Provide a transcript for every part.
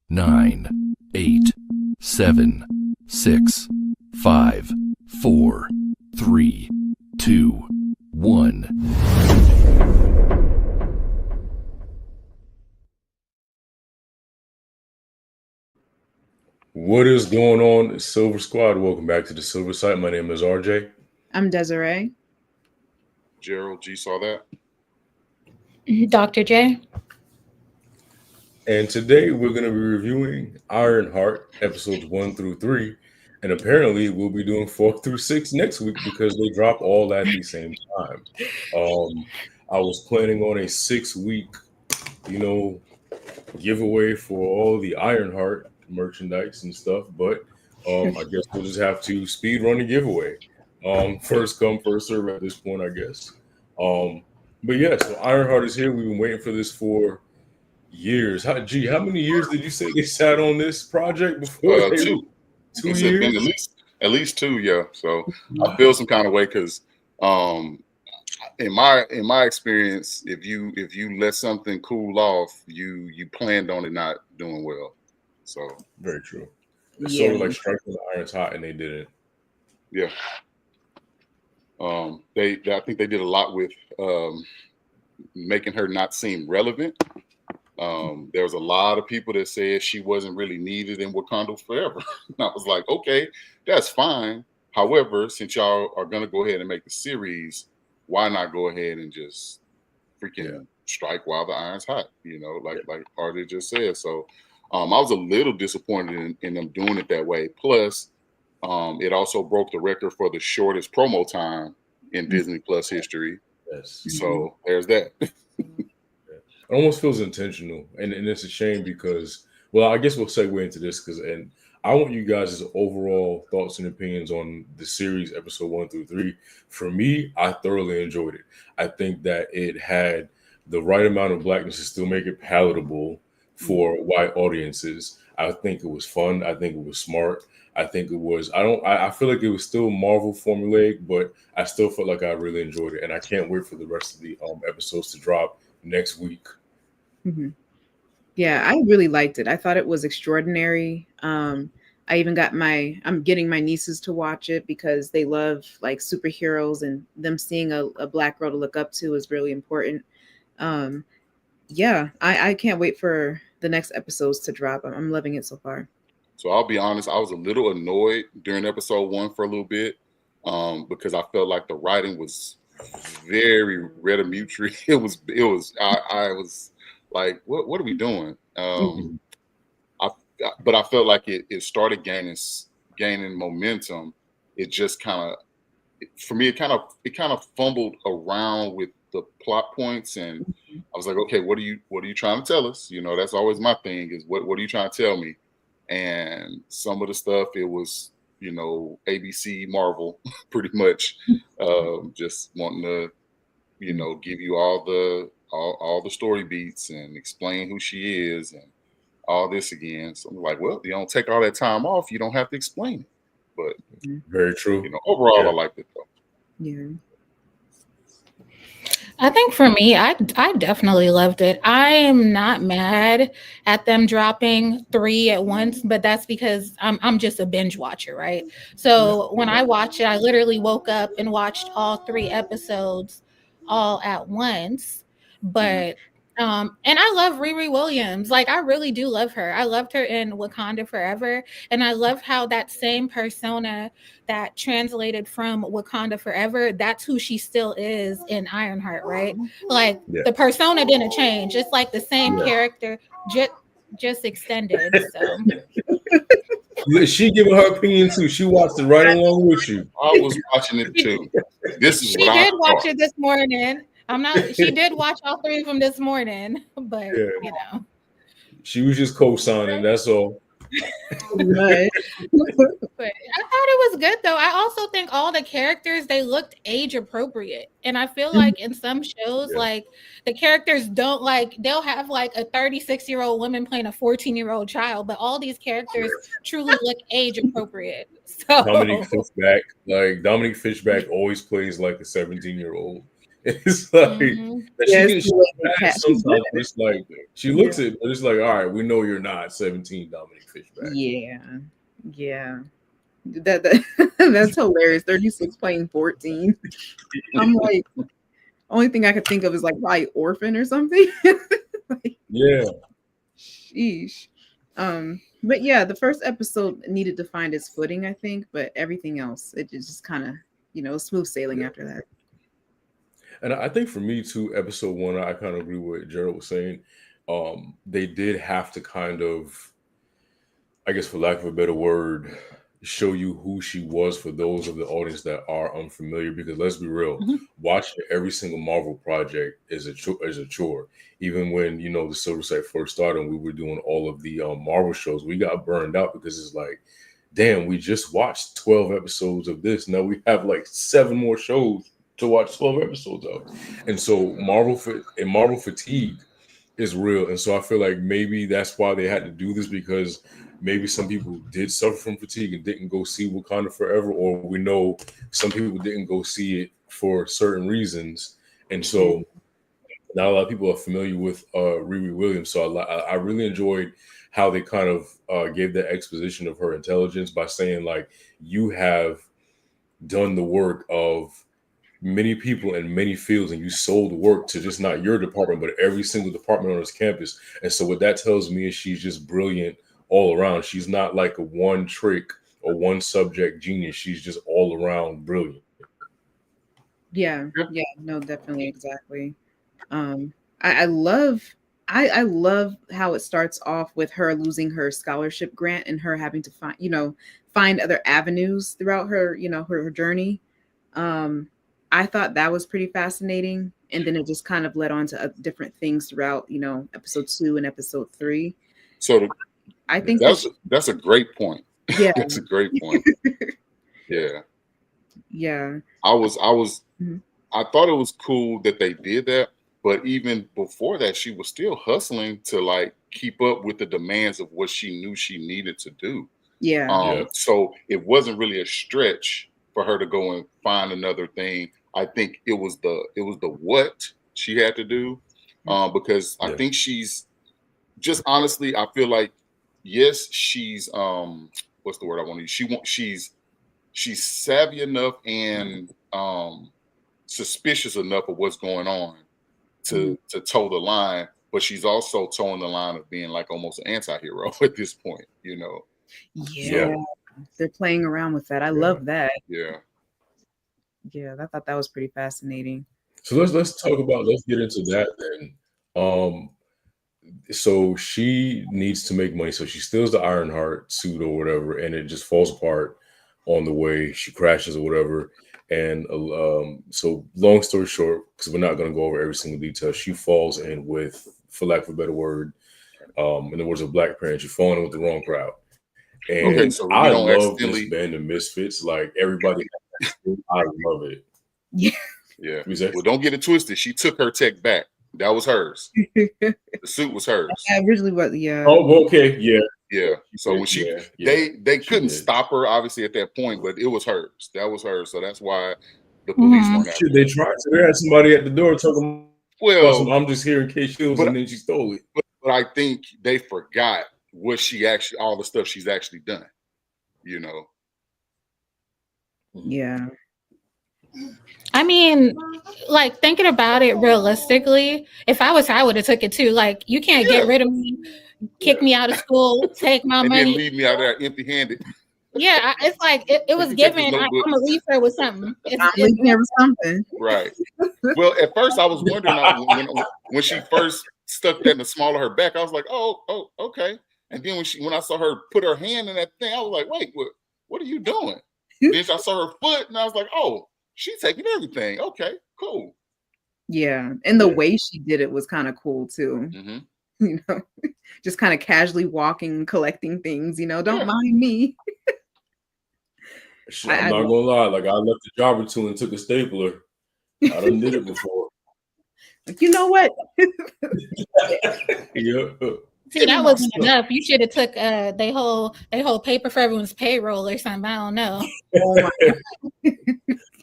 9, 8, 7, 6, 5, 4, 3, 2, 1. What is going on, Silver Squad? Welcome back to the Silver Site. My name is RJ. I'm Desiree. Gerald G saw that. Dr. J. And today we're going to be reviewing IronHeart episodes 1 through 3. And apparently we'll be doing 4 through 6 next week because they drop all at the same time. I was planning on a 6-week, giveaway for all the IronHeart merchandise and stuff, but I guess we'll just have to speed run the giveaway. First come, first serve at this point, I guess. But yeah, so IronHeart is here. We've been waiting for this for years. How many years did you say they sat on this project before? 2 years? Been at least 2, yeah. So I feel some kind of way because in my experience, if you let something cool off, you planned on it not doing well. So very true. It's sort of like striking the irons hot, and they didn't. Yeah. I think they did a lot with making her not seem relevant. There was a lot of people that said she wasn't really needed in Wakanda Forever. And I was like, okay, that's fine. However, since y'all are gonna go ahead and make the series, why not go ahead and just freaking strike while the iron's hot? Like RJ just said. So I was a little disappointed in them doing it that way. Plus, it also broke the record for the shortest promo time in Disney Plus history. Yes. So there's that. It almost feels intentional, and it's a shame because, well, I guess we'll segue into this and I want you guys' overall thoughts and opinions on the series, episode 1 through 3. For me, I thoroughly enjoyed it. I think that it had the right amount of blackness to still make it palatable for white audiences. I think it was fun. I think it was smart. I think it was. I feel like it was still Marvel formulaic, but I still felt like I really enjoyed it, and I can't wait for the rest of the episodes to drop next week. Mm-hmm. Yeah, I really liked it. I thought it was extraordinary. I even I'm getting my nieces to watch it because they love like superheroes, and them seeing a black girl to look up to is really important. Yeah, I can't wait for the next episodes to drop. I'm loving it so far. So I'll be honest, I was a little annoyed during episode 1 for a little bit because I felt like the writing was very Redimutory. I was like, what are we doing? But I felt like it started gaining momentum. It just kind of, for me, it kind of fumbled around with the plot points, and I was like, okay, what are you trying to tell us? That's always my thing, is what are you trying to tell me? And some of the stuff, it was, ABC Marvel, pretty much, just wanting to, give you all the story beats and explain who she is and all this again. So I'm like, well, you don't take all that time off, you don't have to explain it. But very true. Overall, I liked it though. Yeah. I think for me, I definitely loved it. I am not mad at them dropping 3 at once, but that's because I'm just a binge watcher, right? So when I watched it, I literally woke up and watched all 3 episodes all at once. But and I love Riri Williams. Like, I really do love her. I loved her in Wakanda Forever. And I love how that same persona that translated from Wakanda Forever, that's who she still is in IronHeart, right? Like, the persona didn't change. It's like the same character, just extended. So she giving her opinion too. She watched it right along with you. I was watching it too. She did watch it this morning. She did watch all 3 of them this morning, but she was just co-signing, that's all. Right. But I thought it was good though. I also think all the characters, they looked age appropriate, and I feel like in some shows, like the characters don't, like, they'll have like a 36-year-old woman playing a 14-year-old child, but all these characters truly look age appropriate. So Dominique Fishback always plays like a 17-year-old It's like that Yes, she gets mad sometimes, but it's like she looks at it, but it's like, all right, we know you're not 17, Dominique Fishback. Yeah. That's hilarious. 36 playing 14. I'm like, only thing I could think of is like probably Orphan or something. Like, yeah. Sheesh. But yeah, the first episode needed to find its footing, I think, but everything else, it just kind of, smooth sailing after that. And I think for me too, episode 1, I kind of agree with what Gerald was saying. They did have to kind of, I guess for lack of a better word, show you who she was for those of the audience that are unfamiliar. Because let's be real, watching every single Marvel project is a chore. Even when the Silver Site first started, and we were doing all of the Marvel shows, we got burned out because it's like, damn, we just watched 12 episodes of this. Now we have like 7 more shows to watch 12 episodes of, and so Marvel fatigue is real. And so I feel like maybe that's why they had to do this, because maybe some people did suffer from fatigue and didn't go see Wakanda Forever, or we know some people didn't go see it for certain reasons. And so not a lot of people are familiar with Riri Williams. So I really enjoyed how they kind of gave that exposition of her intelligence by saying, like, you have done the work of many people in many fields, and you sold work to just not your department, but every single department on this campus. And so what that tells me is she's just brilliant all around. She's not like a one trick or one subject genius. She's just all around brilliant. Yeah, no, definitely, exactly. I love how it starts off with her losing her scholarship grant and her having to find other avenues throughout her, her journey. I thought that was pretty fascinating, and then it just kind of led on to different things throughout, episode 2 and episode 3. So I think that's a great point. Yeah, that's a great point. Yeah. I thought it was cool that they did that, but even before that, she was still hustling to like keep up with the demands of what she knew she needed to do. So it wasn't really a stretch for her to go and find another thing. I think it was the what she had to do, because I think she's just, honestly, I feel like, yes, she's what's the word I want to use? She's savvy enough and suspicious enough of what's going on to toe the line, but she's also towing the line of being like almost an anti-hero at this point, Yeah. They're playing around with that. I love that. I thought that was pretty fascinating. So let's get into that then. So she needs to make money. So she steals the IronHeart suit or whatever, and it just falls apart on the way. She crashes or whatever. And so long story short, because we're not going to go over every single detail, she falls in with, for lack of a better word, in the words of Black Parents, you're falling in with the wrong crowd. And so I love this band of misfits. Like, everybody, I love it. Yeah. Well, don't get it twisted. She took her tech back. That was hers. The suit was hers. I originally was, Oh, okay, yeah. So when they couldn't stop her, obviously, at that point, but it was hers. That was hers. So that's why the police weren't after her. They tried to. They had somebody at the door talking. Well, I'm just here in case she was, and then she stole it. But I think they forgot what she actually, all the stuff she's actually done. Yeah. I mean, like, thinking about it realistically, if I was her, I would have took it too. Like, you can't get rid of me, kick me out of school, take my money, and then leave me out there empty-handed. Yeah, it's like it was given. I'm gonna leave her with something. I'm leaving her with something. Right. Well, at first I was wondering when she first stuck that in the small of her back, I was like, oh, okay. And then when I saw her put her hand in that thing, I was like, wait, what are you doing? Then I saw her foot, and I was like, oh, she's taking everything. Okay, cool. Yeah, and the way she did it was kind of cool too. Just kind of casually walking, collecting things. Don't mind me. I'm not gonna lie. Like, I left a job or two and took a stapler. I done did it before. Like, you know what? See, that wasn't enough. You should have took they whole paper for everyone's payroll or something. I don't know.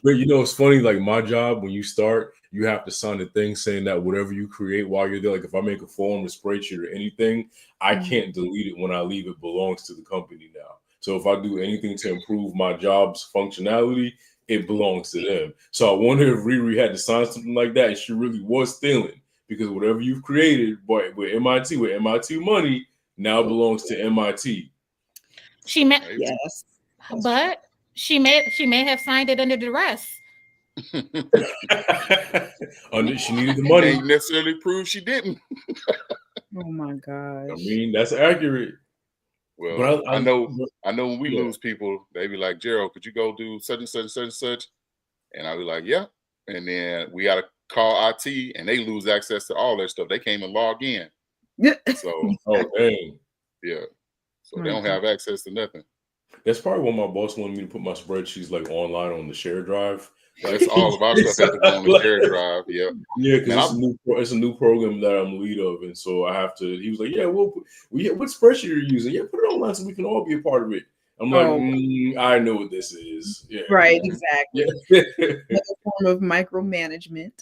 But it's funny. Like my job, when you start, you have to sign a thing saying that whatever you create while you're there, like if I make a form, a spreadsheet, or anything, I can't delete it when I leave. It belongs to the company now. So if I do anything to improve my job's functionality, it belongs to them. So I wonder if Riri had to sign something like that, and she really was stealing, because whatever you've created, but with MIT money, now belongs to MIT. She may, Yes, but she may have signed it under duress. She needed the money. Ain't necessarily prove she didn't. Oh my gosh. I mean, that's accurate. Well, But I know when we lose people, they be like, Gerald, could you go do such and such and such and such? And I be like, yeah. And then we got to call IT, and they lose access to all their stuff. They can't even log in. So, oh dang, yeah. So they don't have access to nothing. That's probably why my boss wanted me to put my spreadsheets like online on the share drive. That's all of our stuff has to go on the share drive. Yeah. Yeah, because it's a new program that I'm lead of, and so I have to. He was like, "Yeah, what spreadsheet are you using? Yeah, put it online so we can all be a part of it." I'm like, I know what this is. Yeah. Right, exactly. Yeah. Another form of micromanagement.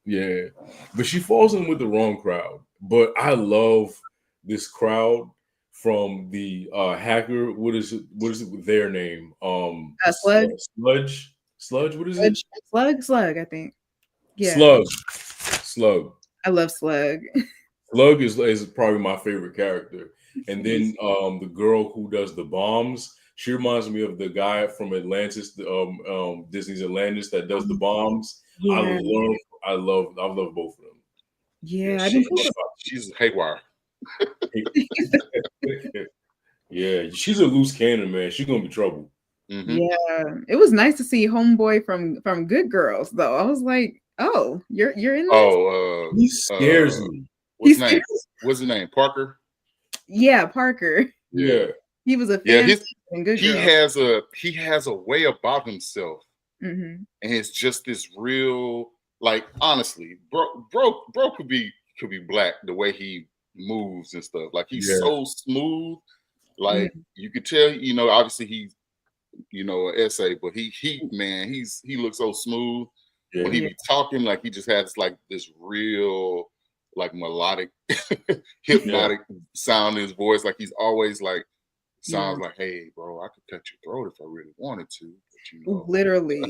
Yeah. But she falls in with the wrong crowd. But I love this crowd from the hacker. What is it with their name? Sludge. What is it? Slug. I think. Yeah. Slug. I love Slug. Slug is probably my favorite character. And then the girl who does the bombs, she reminds me of the guy from Atlantis, Disney's Atlantis, that does the bombs. Yeah. I love both of them. Yeah, she's haywire. Yeah, she's a loose cannon, man. She's gonna be trouble. Mm-hmm. Yeah, it was nice to see homeboy from Good Girls, though. I was like, "Oh, you're in this." He scares me. What's his name? Parker. Yeah, Parker. Yeah, he was a fan in Good Girls. He has a way about himself, and it's just this real, like, honestly, bro could be black the way he moves and stuff. Like he's so smooth. Like you could tell, obviously he's an essay, but he looks so smooth when he be talking. Like he just has like this real, like melodic, hypnotic sound in his voice. Like he's always like sounds like, "Hey, bro, I could cut your throat if I really wanted to." But, literally.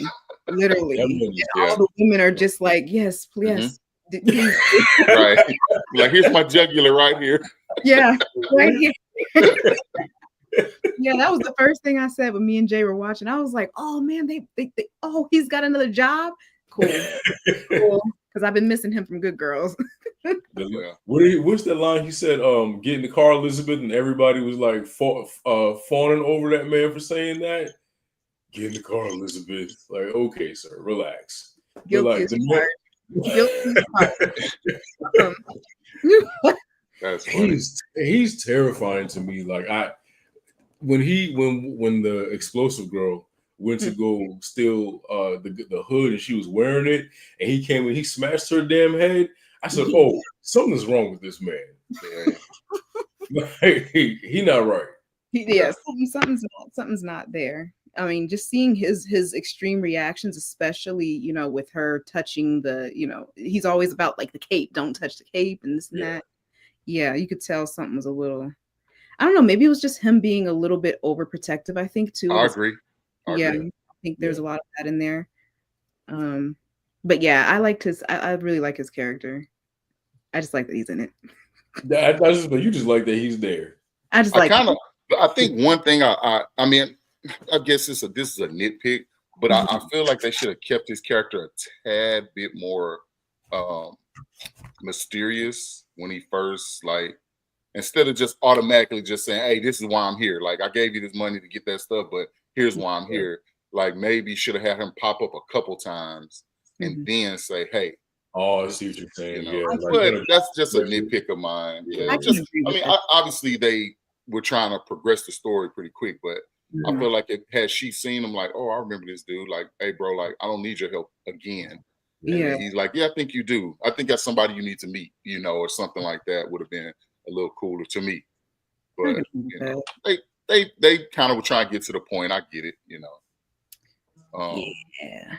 All the women are just like, "Yes, please." Right. Like here's my jugular right here. Yeah, right here. Yeah, that was the first thing I said when me and Jay were watching. I was like, "Oh man, they he's got another job. Cool." Because I've been missing him from Good Girls. What's that line he said? Get in the car, Elizabeth, and everybody was like fawning over that man for saying that. Get in the car, Elizabeth. Like, okay, sir, relax. That's funny. He's terrifying to me. Like when the explosive girl went to go steal the hood and she was wearing it, and he came and he smashed her damn head. I said, "Oh, something's wrong with this man. Like, he not right." Something's not there. I mean, just seeing his extreme reactions, especially, with her touching he's always about like the cape, don't touch the cape and this and that. Yeah, you could tell something was a little, I don't know, maybe it was just him being a little bit overprotective, I think, too. I agree. I think there's a lot of that in there. But yeah, I really like his character. I just like that he's in it. You just like that he's there. I think one thing I mean, I guess this is a nitpick, but I feel like they should have kept his character a tad bit more mysterious when he first, like, instead of just automatically just saying, "Hey, this is why I'm here. Like, I gave you this money to get that stuff, but here's why I'm here." Like, maybe should have had him pop up a couple times and then say, "Hey." Oh, I see what you're saying. But that's just a nitpick of mine. Yeah, obviously they were trying to progress the story pretty quick, but I feel like had she seen him, like, "Oh, I remember this dude. Like, hey, bro, like, I don't need your help again." And he's like, "Yeah, I think you do. I think that's somebody you need to meet, or something like that would have been a little cooler to me." But they kind of were trying to get to the point. I get it, Yeah.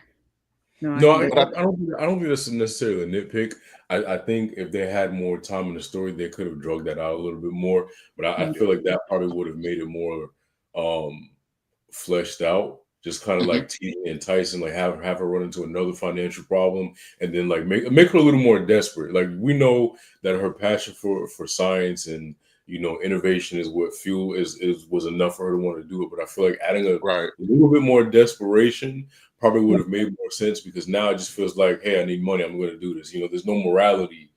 No, No, I I don't think that's necessarily a nitpick. I think if they had more time in the story, they could have drugged that out a little bit more. But I feel like that probably would have made it more fleshed out, just kind of like teasing and enticing, like have her run into another financial problem, and then like make her a little more desperate. Like we know that her passion for science and innovation is what fuel was enough for her to want to do it. But I feel like adding a little bit more desperation probably would have made more sense, because now it just feels like, hey, I need money, I'm going to do this. There's no morality,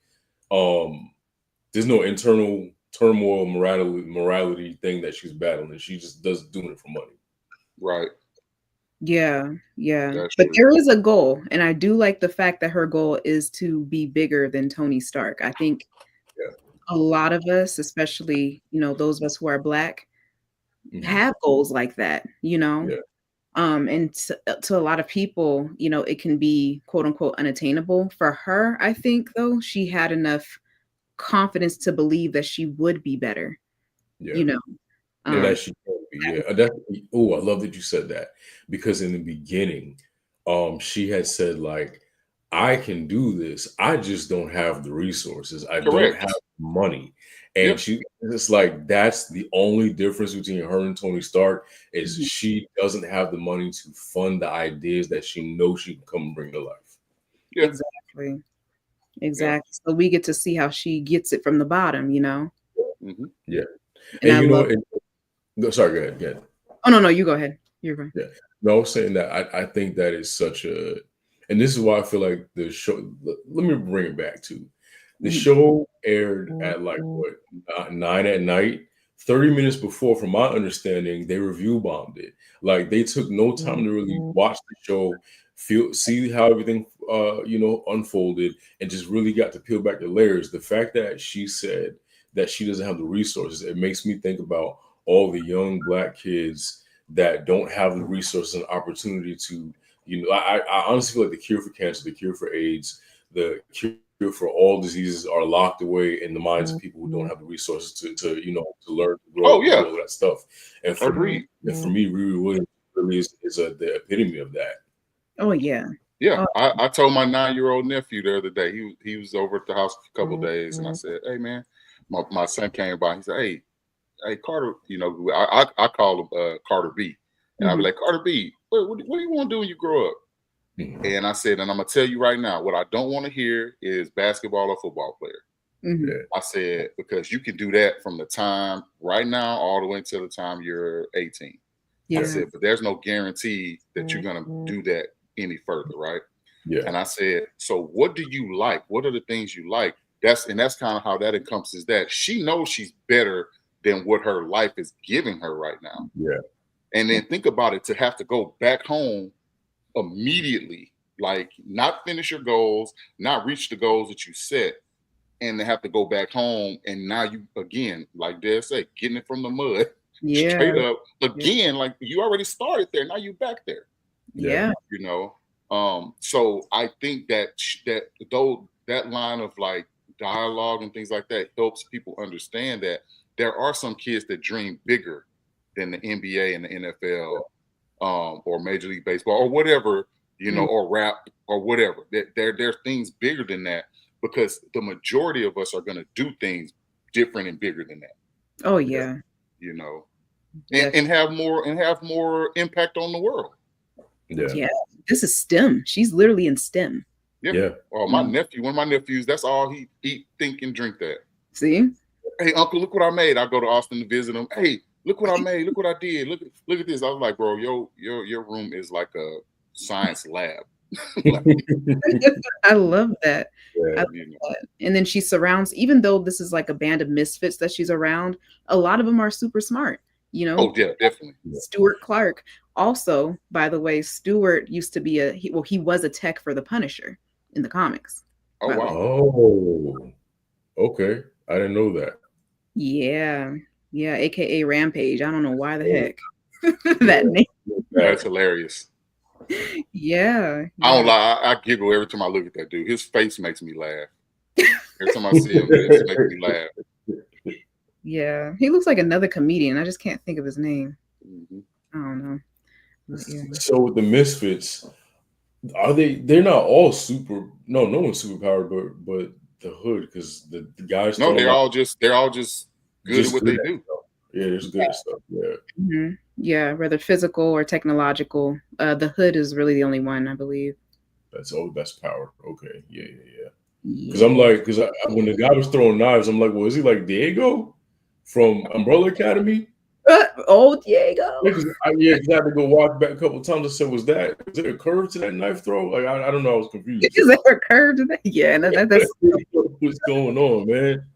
there's no internal turmoil, morality thing that she's battling. She just doing it for money. Right. Yeah. That's But true. there is a goal, and I do like the fact that her goal is to be bigger than Tony Stark. I think a lot of us, especially those of us who are Black, have goals like that. And to a lot of people, it can be quote unquote unattainable. For her, I think though, she had enough confidence to believe that she would be better. And that she can be. I love that you said that, because in the beginning, she had said, like, I can do this. I just don't have the resources. I don't have money. And it's like, that's the only difference between her and Tony Stark, is she doesn't have the money to fund the ideas that she knows she can come and bring to life. Exactly. So we get to see how she gets it from the bottom, Yeah. And I love sorry, go ahead. Oh, no, you go ahead. You're right. Yeah. No, I was saying that I think that is such a, and this is why I feel like the show, let me bring it back to, the show aired at like 9 at night. 30 minutes before, from my understanding, they review bombed it. Like, they took no time to really watch the show, see how everything unfolded, and just really got to peel back the layers. The fact that she said that she doesn't have the resources, it makes me think about all the young Black kids that don't have the resources and opportunity to, I honestly feel like the cure for cancer, the cure for AIDS, the cure for all diseases are locked away in the minds of people who don't have the resources to learn, to grow, all that stuff. And for me, Riri Williams really is the epitome of that. Oh yeah. Yeah, I told my 9-year-old nephew the other day, he was over at the house for a couple of days, and I said, hey man, my son came by, he said, hey Carter, I call him Carter B, and I'll be like, Carter B, what do you want to do when you grow up? And I said, and I'm gonna tell you right now, what I don't want to hear is basketball or football player. I said, because you can do that from the time right now all the way until the time you're 18. I said, but there's no guarantee that you're gonna do that any further, right? And I said, so what do you like? What are the things you like? That's kind of how that encompasses that. She knows she's better than what her life is giving her right now. And then think about it, to have to go back home immediately, like not finish your goals, not reach the goals that you set, and to have to go back home, and now you again, like Des said, getting it from the mud, straight up again, like you already started there, now you back there. So I think that line of like dialogue and things like that helps people understand that there are some kids that dream bigger than the NBA and the NFL, or Major League Baseball or whatever, or rap or whatever. There's things bigger than that, because the majority of us are going to do things different and bigger than that. Oh yeah. And have more impact on the world. Yeah. This is STEM. She's literally in STEM. Oh, my nephew, one of my nephews, that's all he eat, think, and drink that. See? Hey, uncle, look what I made. I go to Austin to visit him. Hey, look what I made. Look what I did. Look at this. I was like, bro, your room is like a science lab. I love that. And then she surrounds, even though this is like a band of misfits that she's around, a lot of them are super smart. Oh yeah, definitely. Stuart Clark. Also, by the way, Stuart used to be he was a tech for the Punisher in the comics. Oh wow. Oh, okay. I didn't know that. Yeah, aka Rampage. I don't know why the heck that name. That's hilarious. Yeah. I don't lie. I giggle every time I look at that dude. His face makes me laugh. Every time I see him, it makes me laugh. Yeah, he looks like another comedian. I just can't think of his name. I don't know. Yeah. So with the Misfits, they're not all super. No one's super powered, but the Hood, because the guys No, throwing out they're all just good at just what good they at do. stuff. Yeah, there's good at stuff. Yeah. Mhm. Yeah, whether physical or technological. The Hood is really the only one, I believe. That's power. Okay. Yeah. Because Yeah. I'm like, when the guy was throwing knives, I'm like, well, is he like Diego from Umbrella Academy? Old Diego. Yeah, because I had to go walk back a couple of times. I said, was there a curve to that knife throw? Like, I don't know. I was confused. Is there a curve to that? Yeah, no, that's What's going on, man?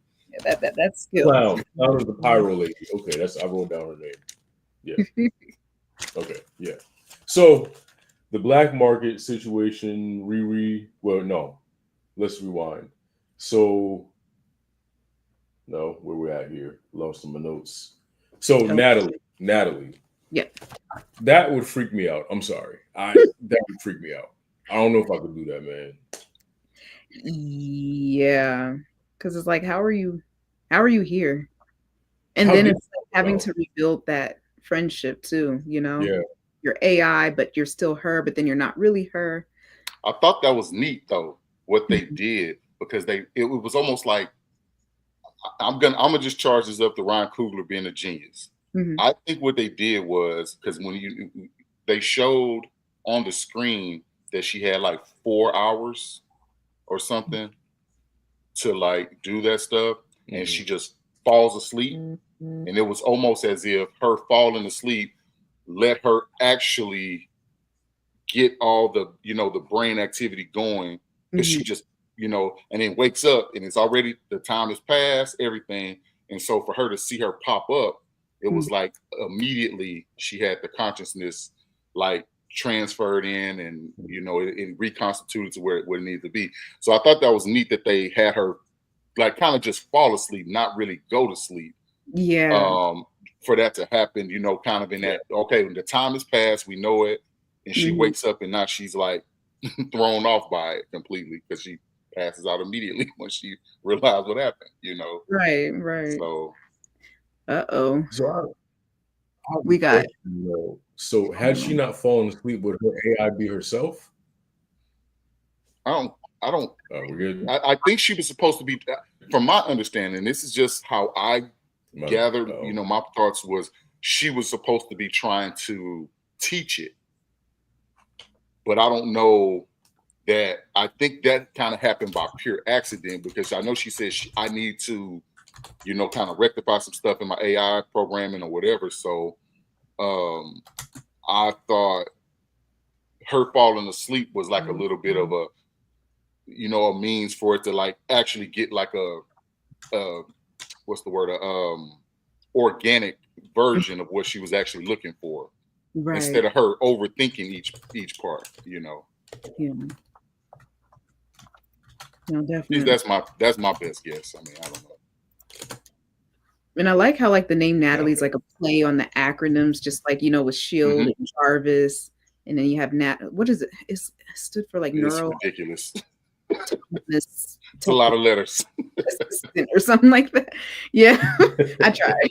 that's skill. Clown is the pyro lady. Okay, I wrote down her name. Yeah. Okay. Yeah. So the black market situation, Riri. Well, no. Let's rewind. So, no, where we're at here. Lost some of my notes. So Natalie. Yeah. That would freak me out. I'm sorry. That would freak me out. I don't know if I could do that, man. Yeah, because it's like, how are you here? And then it's like having to rebuild that friendship too. Yeah. You're AI, but you're still her, but then you're not really her. I thought that was neat though, what they did, because it was almost like, I'm gonna just charge this up to Ryan Coogler being a genius. Mhm. I think what they did was, because when they showed on the screen that she had like 4 hours or something to like do that stuff, and she just falls asleep, and it was almost as if her falling asleep let her actually get all the the brain activity going, because she just and then wakes up and it's already, the time has passed, everything. And so for her to see her pop up, it was like immediately she had the consciousness like transferred in, and it reconstituted to where it needed to be. So I thought that was neat that they had her like kind of just fall asleep, not really go to sleep. Yeah. For that to happen, kind of in that, okay, when the time has passed, we know it, and she wakes up and now she's like thrown off by it completely, because she passes out immediately when she realized what happened, Right. So Uh-oh. So We got so had she not fallen asleep, would her AI be herself? I don't We're good. I think she was supposed to be, from my understanding, this is just how I gathered, my thoughts was, she was supposed to be trying to teach it. But I don't know that. I think that kind of happened by pure accident, because I know she said I need to, kind of rectify some stuff in my AI programming or whatever. So I thought her falling asleep was like a little bit of a, a means for it to like actually get like a what's the word? Organic version of what she was actually looking for, instead of her overthinking each part. Yeah. No, definitely. That's my best guess. I mean, I don't know. And I like how like the name Natalie's like a play on the acronyms, just like with SHIELD and Jarvis, and then you have what is it? It stood for like neural. It's ridiculous. It's a lot of letters. Or something like that. Yeah, I tried.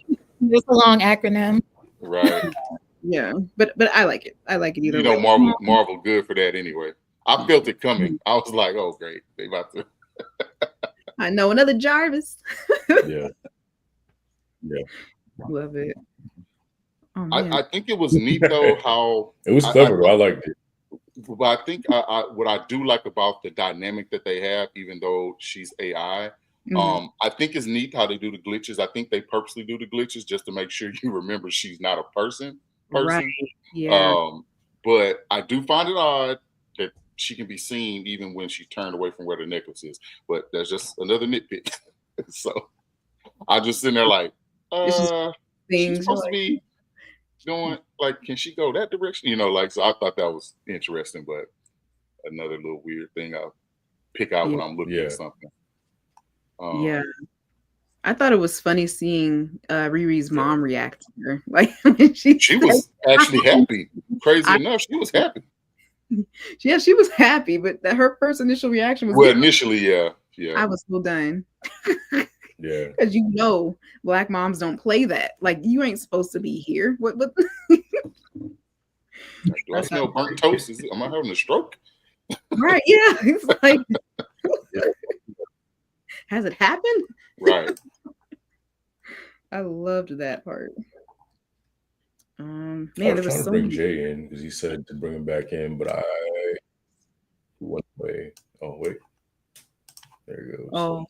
It's a long acronym. Right. Yeah, but I like it. I like it either way. Marvel good for that anyway. I felt it coming. I was like, oh great, they about to. I know another Jarvis. Yeah. Love it. Oh, I think it was neat though how it was clever. I liked it. But I think what I do like about the dynamic that they have, even though she's AI, I think it's neat how they do the glitches. I think they purposely do the glitches just to make sure you remember she's not a person. Right. Yeah. But I do find it odd that she can be seen even when she's turned away from where the necklace is. But that's just another nitpick. So I just sitting there like, she's supposed to be going like, can she go that direction? So I thought that was interesting, but another little weird thing I'll pick out when I'm looking at something. Yeah. I thought it was funny seeing Riri's mom react to her. Like she was actually happy. Crazy enough, she was happy. Yeah, she was happy, but her first initial reaction was initially, yeah. I was so done. Yeah. Because Black moms don't play that. Like, you ain't supposed to be here. What Like, do I smell burnt toast? Am I having a stroke? Right? Yeah. It's like, has it happened? Right. I loved that part. Man, I there was was trying to so bring many. Jay in because he said to bring him back in, but I went away. Oh wait, there he goes. Oh,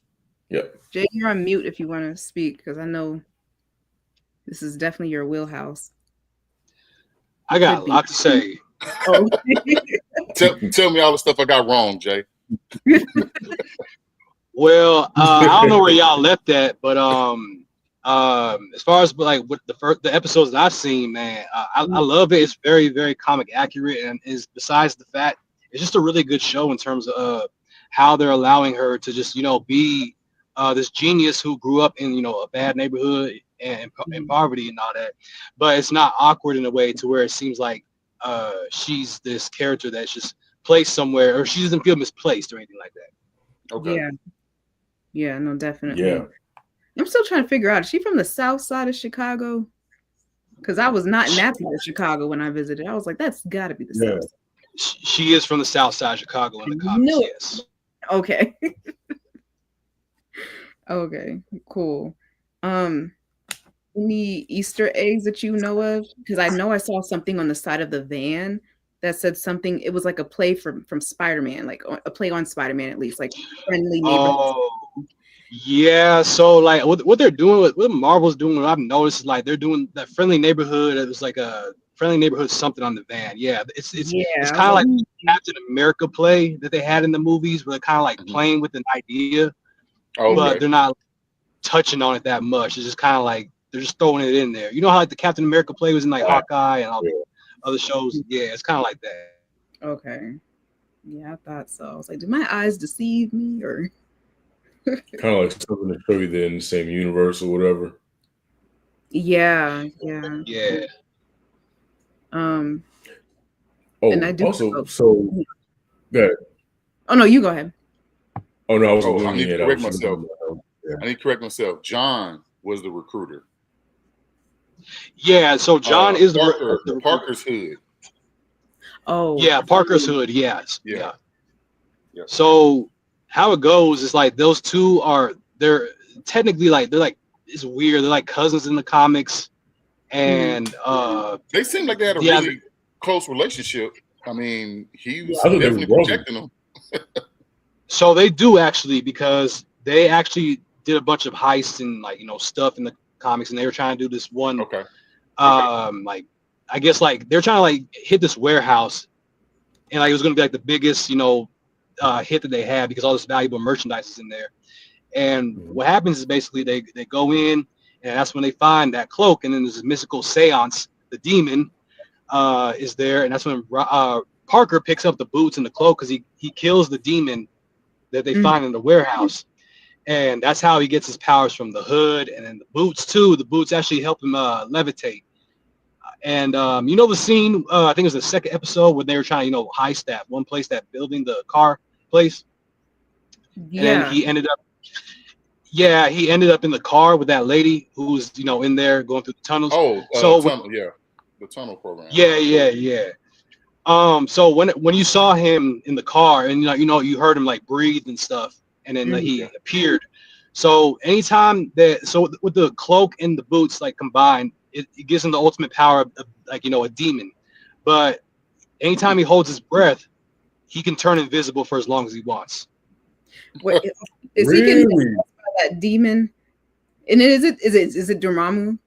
Yep. Jay, you're on mute if you want to speak because I know this is definitely your wheelhouse. I got a lot to say. Oh. Tell me all the stuff I got wrong, Jay. Well, I don't know where y'all left at, but as far as like with the episodes that I've seen, man, I love it. It's very, very comic accurate, and is besides the fact, it's just a really good show in terms of how they're allowing her to just be this genius who grew up in a bad neighborhood and poverty and all that, but it's not awkward in a way to where it seems like she's this character that's just placed somewhere, or she doesn't feel misplaced or anything like that. Okay. Yeah, no, definitely. Yeah. I'm still trying to figure out, is she from the south side of Chicago? Because I was not in that part of Chicago when I visited. I was like, that's got to be the south side. She is from the south side of Chicago in the comics, yes. Okay. Okay, cool. Any Easter eggs that you know of? Because I know I saw something on the side of the van that said something. It was like a play from Spider-Man, like a play on Spider-Man, at least, like friendly neighborhood. Oh, yeah. So like what they're doing, what Marvel's doing, what I've noticed is like they're doing that friendly neighborhood. It was like a friendly neighborhood something on the van. Yeah, it's kind of like the Captain America play that they had in the movies, where they're kind of like playing with an idea, but they're not touching on it that much. It's just kind of like they're just throwing it in there. You know how like the Captain America play was in like Hawkeye and all the other shows? Yeah, it's kind of like that. Okay. Yeah, I thought so. I was like, did my eyes deceive me, or kind of like something to show you they're in the same universe or whatever? Yeah. And I do also, so go ahead. Oh no, you go ahead. Oh no, I need to correct myself. I need to correct myself. John was the recruiter. Yeah, so John is the Parker's hood. Oh, yeah, Parker's hood. Yes. Yeah. So how it goes is like those two they're technically like it's weird. They're like cousins in the comics, and they seem like they had a really close relationship. I mean, he was definitely protecting them. So they do actually, because they actually did a bunch of heists and like stuff in the comics, and they were trying to do this one. Like I guess like they're trying to like hit this warehouse, and like it was gonna be like the biggest hit that they had because all this valuable merchandise is in there. And what happens is basically they go in, and that's when they find that cloak, and then there's this mystical seance. The demon is there, and that's when Parker picks up the boots and the cloak because he kills the demon that they find in the warehouse. And that's how he gets his powers, from the hood, and then the boots too. The boots actually help him levitate. And the scene, I think it was the second episode, when they were trying to heist that one place, that building, the car place. Yeah. And he ended up in the car with that lady who was in there going through the tunnels. The tunnel program. Yeah. So when you saw him in the car, and you heard him like breathe and stuff, and then he appeared. So anytime with the cloak and the boots like combined, it gives him the ultimate power of like a demon. But anytime he holds his breath, he can turn invisible for as long as he wants. Wait, is he convinced by that demon? And is it Dormammu?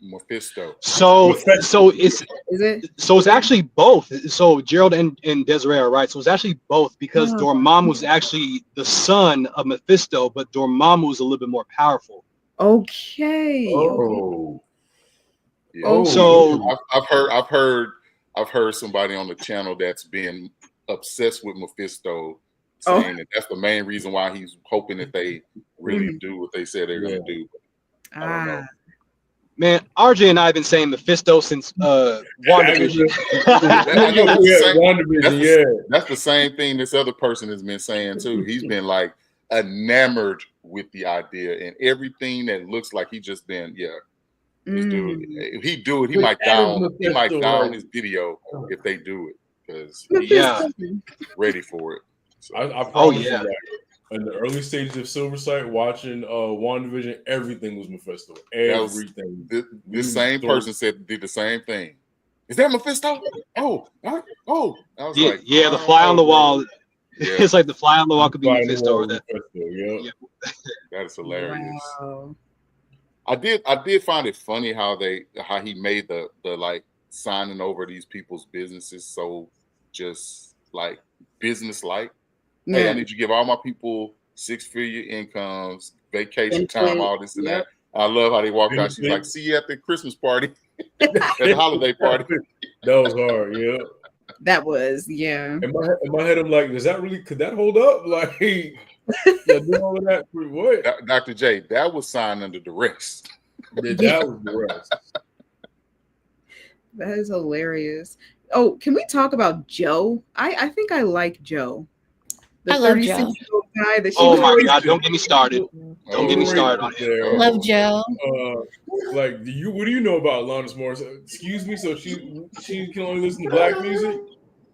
Mephisto. So it's actually both. So Gerald and Desiree are right. So it's actually both, because Dormammu was actually the son of Mephisto, but Dormammu is a little bit more powerful. Okay. So I've heard somebody on the channel that's been obsessed with Mephisto, saying that that's the main reason why he's hoping that they really do what they said they're going to do. I don't know. Man, RJ and I have been saying Mephisto since WandaVision. That's the same thing this other person has been saying too. He's been like enamored with the idea, and everything that looks like he's just been This dude, if he do it, he might down his video if they do it because he's ready for it. So. I promise you, like, in the early stages of Silver Sight, watching WandaVision, everything was Mephisto. Everything. This same person did the same thing. Is that Mephisto? Oh! I was like, the fly on the wall. Yeah. It's like the fly on the wall could be Mephisto. Or that. Yeah. That is hilarious. Wow. I did find it funny how he made the like signing over these people's businesses so just like business like. Yeah. Hey, I need you to give all my people 6-figure incomes, vacation time, all this and that. I love how they walked out. She's like, "See you at the Christmas party, at the holiday party." That was hard, yeah. That was, yeah. In my head, I'm like, could that hold up? Like, do all of that for what? Dr. J, that was signed under duress. That was duress. That is hilarious. Oh, can we talk about Joe? I think I like Joe. I love Joe. Guy that my God! Don't get me started. Don't get me started on him. Love Joe. Like, what do you know about Alanis Morissette? Excuse me. So she can only listen to black music.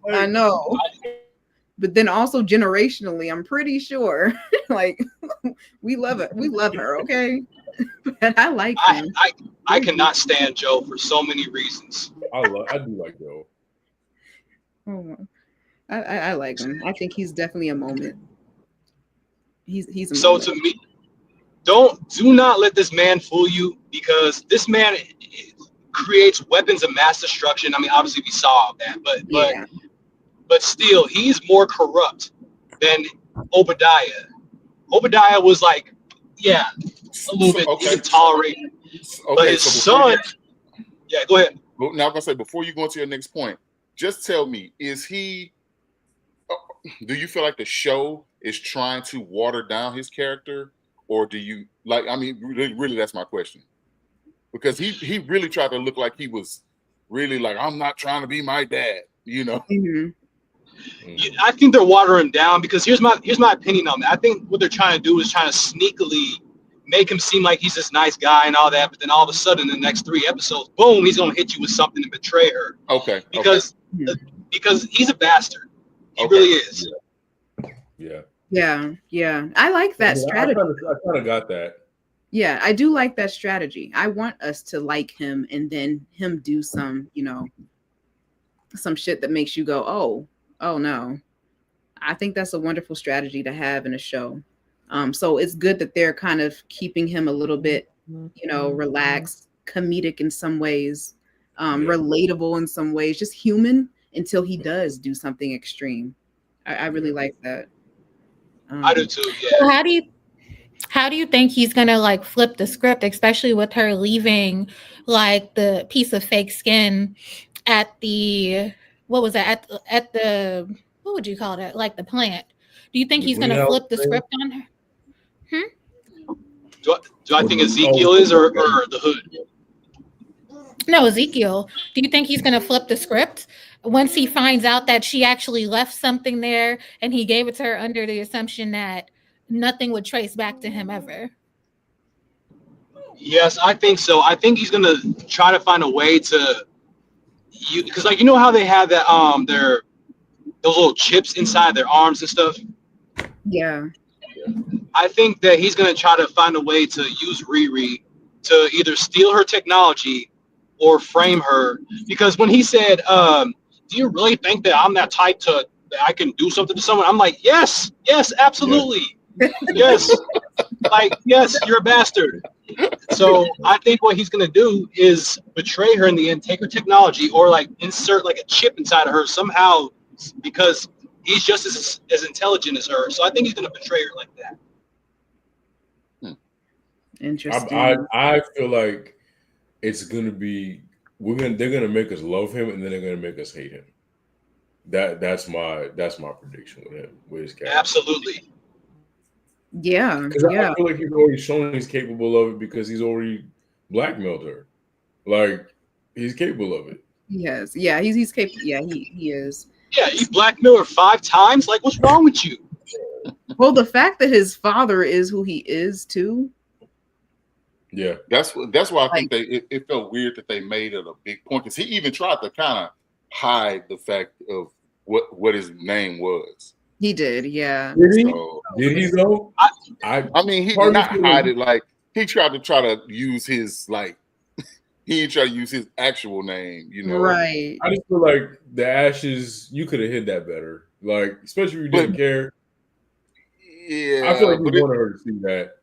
Like, I know, but then also generationally, I'm pretty sure, like, we love it. We love her. Okay, and I like him. I cannot stand Joe for so many reasons. I do like Joe. Oh. I like him. I think he's definitely a moment. He's a so moment. To me, do not let this man fool you because this man creates weapons of mass destruction. I mean, obviously we saw that, but still, he's more corrupt than Obadiah. Obadiah was like, a little bit you can tolerate, but his son. Go ahead. Well, now I'm gonna say before you go into your next point, just tell me, do you feel like the show is trying to water down his character, or do you like? I mean, really, that's my question. Because he really tried to look like he was really like, I'm not trying to be my dad, you know. Mm-hmm. Yeah, I think they're watering down because here's my opinion on that. I think what they're trying to do is trying to sneakily make him seem like he's this nice guy and all that, but then all of a sudden, in the next 3 episodes, boom, he's gonna hit you with something to betray her. Okay. Because he's a bastard. He really is. Yeah. I like that strategy. I kind of got that. Yeah, I do like that strategy. I want us to like him and then him do some, some shit that makes you go, oh no. I think that's a wonderful strategy to have in a show. So it's good that they're kind of keeping him a little bit, relaxed, comedic in some ways, relatable in some ways, just human until he does do something extreme. I really like that. I do too. Yeah. So how do you think he's gonna like flip the script, especially with her leaving like the piece of fake skin at the what was that at the what would you call that, like the plant? Do you think he's gonna flip the script on her? Do I think Ezekiel is or the hood? No, Ezekiel. Do you think he's gonna flip the script once he finds out that she actually left something there and he gave it to her under the assumption that nothing would trace back to him ever? Yes, I think so. I think he's gonna try to find a way to because like how they have that those little chips inside their arms and stuff. Yeah. I think that he's gonna try to find a way to use Riri to either steal her technology or frame her. Because when he said, do you really think that I'm that type that I can do something to someone? I'm like, yes, absolutely. Yes. Like, yes, you're a bastard. So I think what he's going to do is betray her in the end, take her technology or like insert like a chip inside of her somehow because he's just as intelligent as her. So I think he's going to betray her like that. Interesting. I feel like it's going to be, they're going to make us love him and then they're going to make us hate him. That's my prediction with him, with his character. Absolutely. Yeah. I feel like he's already shown he's capable of it because he's already blackmailed her. Like, he's capable of it. Yes. Yeah, he's capable. Yeah, he is. Yeah, you blackmailed her 5 times? Like, what's wrong with you? Well, the fact that his father is who he is, too. Yeah, that's why I think it felt weird that they made it a big point, because he even tried to kind of hide the fact of what his name was. He did, yeah. Did he? So, did he though? I mean, he did not hide it. Like, he tried to use his, like, he didn't try to use his actual name, you know. Right. I just feel like the Ashes, you could have hid that better. Like, especially if you didn't care. Yeah. I feel like you wanted her to see that.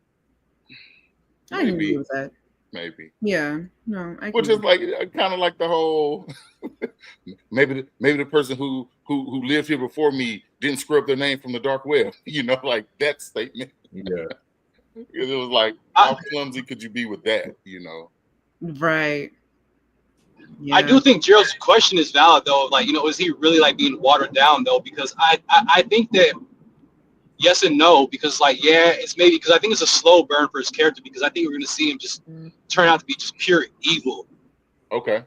I didn't agree with that. Maybe. Yeah. No. Which is like kind of like the whole maybe the person who lived here before me didn't scrub their name from the dark web. You know, like that statement. Yeah. It was like, how clumsy could you be with that? You know. Right. Yeah. I do think Gerald's question is valid though. Like, you know, is he really like being watered down though? Because I think that yes and no, because like, yeah, it's maybe because I think it's a slow burn for his character, because I think we're going to see him just turn out to be just pure evil. Okay.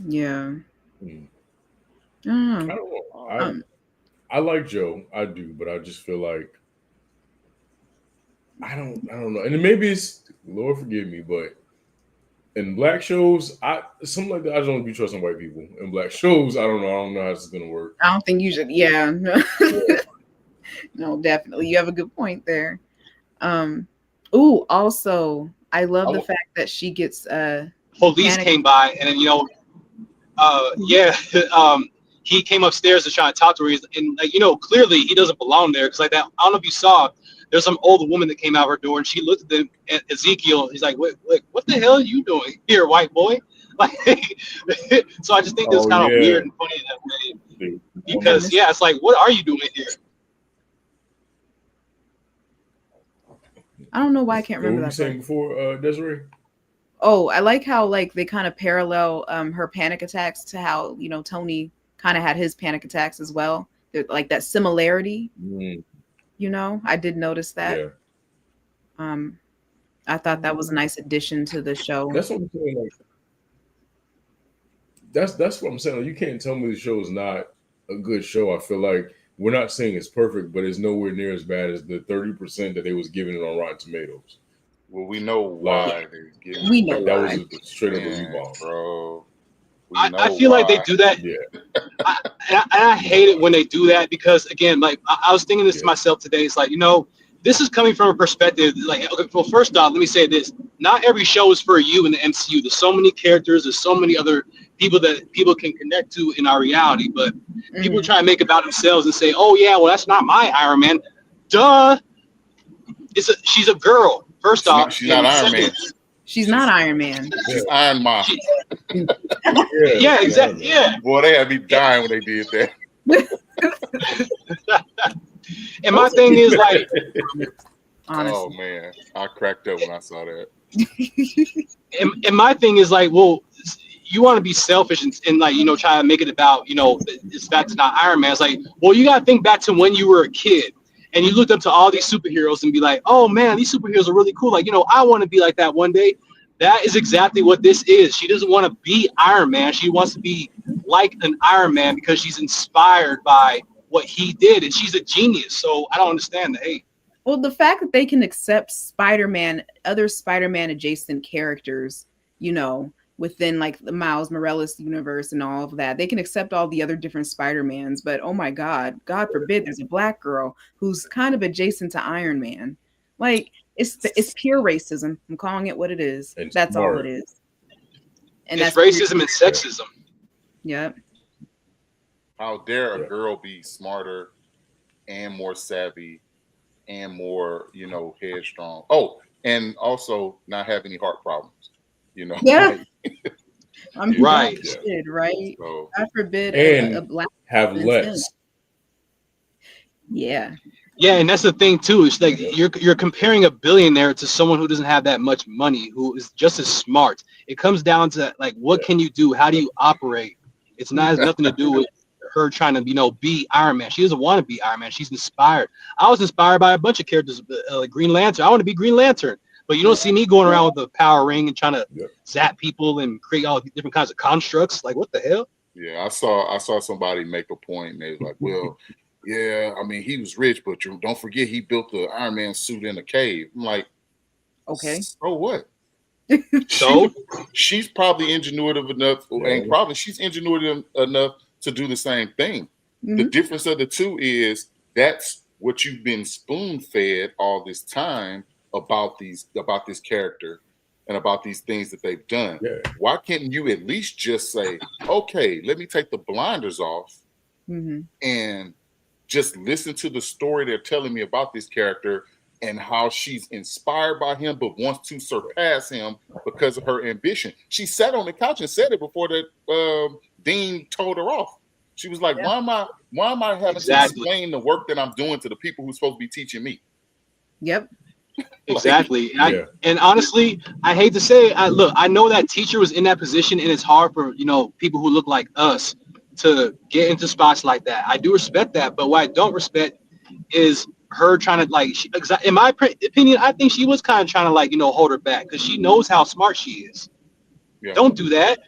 Yeah. I don't know. I like Joe. I do, but I just feel like I don't know. And maybe it's, Lord forgive me, but in black shows, something like that, I just don't be trusting white people. In black shows, I don't know how this is gonna work. I don't think you should. Yeah. No, definitely. You have a good point there. Also, I love the fact that she gets police came by, and then, you know, he came upstairs to try to talk to her, and like, you know, clearly he doesn't belong there, because like that, I don't know if you saw, there's some old woman that came out of her door, and she looked at Ezekiel. He's like, wait, what the hell are you doing here, white boy? Like, so I just think this kind of weird and funny in that way, because it's like, what are you doing here? I don't know why I can't remember that. What were you saying before, Desiree? Oh, I like how like they kind of parallel her panic attacks to how, you know, Tony kind of had his panic attacks as well. They're like that similarity. You know, I did notice that. Yeah. I thought that was a nice addition to the show. That's what I'm saying. Like, that's what I'm saying. Like, you can't tell me the show is not a good show. I feel like we're not saying it's perfect, but it's nowhere near as bad as the 30% that they was giving it on Rotten Tomatoes. Well, we know why. We know that why. Was straight up a rebound, bro. I feel like they do that. Yeah. I hate it when they do that, because again, like I was thinking this to myself today. It's like, you know, this is coming from a perspective like, okay, well, first off, let me say this: not every show is for you in the MCU. There's so many characters. There's so many other people that people can connect to in our reality. But people try to make it about themselves and say, "Oh yeah, well that's not my Iron Man." Duh. She's a girl. First off, she's not Iron Man. She's not Iron Man. She's Iron Man. Yeah, exactly. Yeah. Boy, they had me dying when they did that. And my thing is like, honestly. Oh man, I cracked up when I saw that. And my thing is like, well, you want to be selfish and like, you know, try to make it about, you know, it's back to not Iron Man. It's like, well, you got to think back to when you were a kid and you looked up to all these superheroes and be like, oh man, these superheroes are really cool. Like, you know, I want to be like that one day. That is exactly what this is. She doesn't want to be Iron Man. She wants to be like an Iron Man because she's inspired by what he did, and she's a genius. So I don't understand the hate. Well, the fact that they can accept Spider-Man, other Spider-Man adjacent characters, you know, within like the Miles Morales universe and all of that, they can accept all the other different Spider-Mans. But oh my God forbid, there's a black girl who's kind of adjacent to Iron Man. Like, it's pure racism. I'm calling it what it is. That's all it is. And it's racism and sexism. Yep. How dare a girl be smarter and more savvy and more, you know, headstrong. Oh, and also not have any heart problems. You know. Yeah. I'm right. Right. So, God forbid and a black have less. Yeah. Yeah, and that's the thing too. It's like you're comparing a billionaire to someone who doesn't have that much money, who is just as smart. It comes down to like, what can you do? How do you operate? It's not has nothing to do with her trying to, you know, be Iron Man. She doesn't want to be Iron Man. She's inspired. I was inspired by a bunch of characters, like Green Lantern. I want to be Green Lantern, but you don't see me going around with the power ring and trying to zap people and create all different kinds of constructs. Like, what the hell? Yeah, I saw somebody make a point, and they was like, well, yeah, I mean, he was rich, but don't forget he built the Iron Man suit in a cave. I'm like, Okay. So what? So she's probably ingenuitive enough, and probably she's ingenuitive enough to do the same thing. Mm-hmm. The difference of the two is that's what you've been spoon-fed all this time about this character and about these things that they've done. Yeah. Why can't you at least just say, okay, let me take the blinders off and just listen to the story they're telling me about this character and how she's inspired by him, but wants to surpass him because of her ambition. She sat on the couch and said it before that Dean told her off. She was like, why am I having to explain the work that I'm doing to the people who's supposed to be teaching me? Yep. Exactly. And honestly, I hate to say it, I know that teacher was in that position, and it's hard for, people who look like us to get into spots like that. I do respect that, but what I don't respect is her trying to in my opinion, I think she was kind of trying to hold her back because she knows how smart she is. Yeah. Don't do that.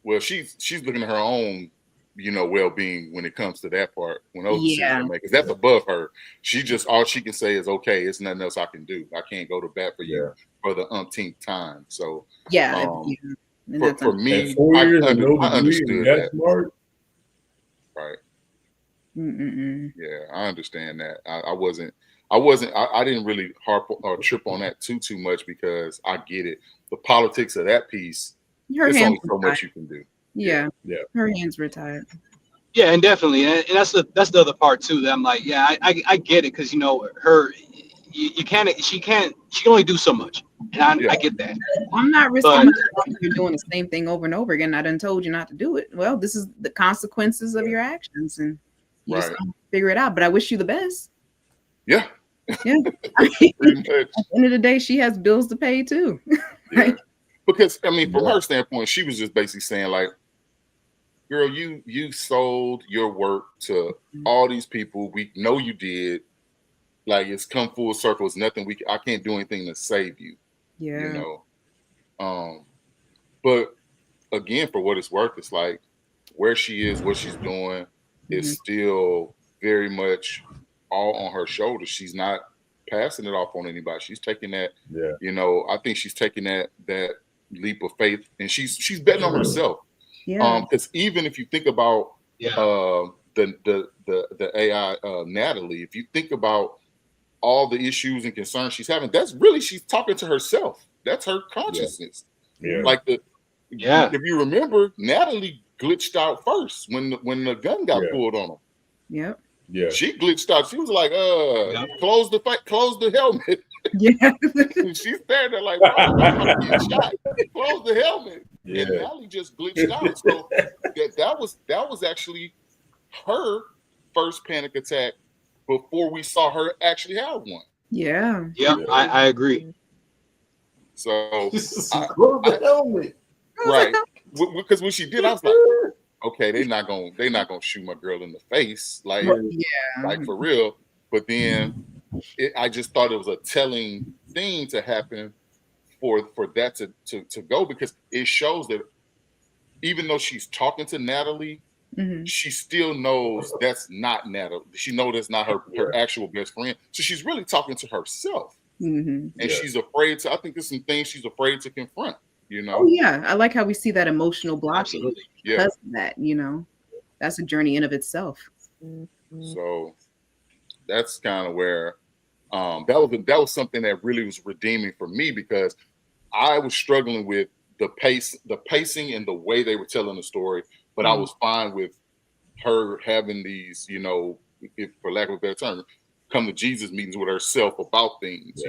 Well, she's looking at her own, well-being when it comes to that part. When those decisions because that's above her. She just all she can say is, okay, it's nothing else I can do. I can't go to bat for you for the umpteenth time. So for me, I understood that. Smart. Right. Yeah, I understand that. I didn't really harp or trip on that too much because I get it. The politics of that piece, there's only so much you can do. Yeah. Her hands were tied. Yeah, and definitely, and that's the other part too. That I'm like, I get it because she can only do so much, and I get that. I'm not risking you're doing the same thing over and over again. I done told you not to do it. Well, this is the consequences of your actions, and you just figure it out. But I wish you the best. Yeah. Yeah. At the end of the day, she has bills to pay too. Right? Because from her standpoint, she was just basically saying like, girl, you sold your work to all these people. We know you did. Like it's come full circle. It's nothing I can't do anything to save you. Yeah. But again, for what it's worth, it's like where she is, what she's doing is still very much all on her shoulders. She's not passing it off on anybody. She's taking that, I think she's taking that leap of faith, and she's betting on herself. Yeah. Because even if you think about the AI Natalie, if you think about all the issues and concerns she's having, that's really she's talking to herself. That's her consciousness. Yeah. Like if you remember, Natalie glitched out first when the gun got pulled on him. Yep. Yeah. She glitched out. She was like, close the helmet. Yeah. She's standing there like, I'm getting shot. Close the helmet. Yeah. And Natalie just glitched out. So that was actually her first panic attack before we saw her actually have one. Yeah. Yep, yeah. I agree. So close the helmet. Right. Because when she did, I was like, okay, they're not gonna shoot my girl in the face, like for real. But then I just thought it was a telling thing to happen for that to go, because it shows that even though she's talking to Natalie, she still knows that's not Natalie. She knows that's not her actual best friend. So she's really talking to herself, and she's afraid to. I think there's some things she's afraid to confront. Oh yeah, I like how we see that emotional blocking because of that. That's a journey in of itself. So that's kind of where that was something that really was redeeming for me, because I was struggling with the pacing and the way they were telling the story, but I was fine with her having these, if for lack of a better term, come to Jesus meetings with herself about things,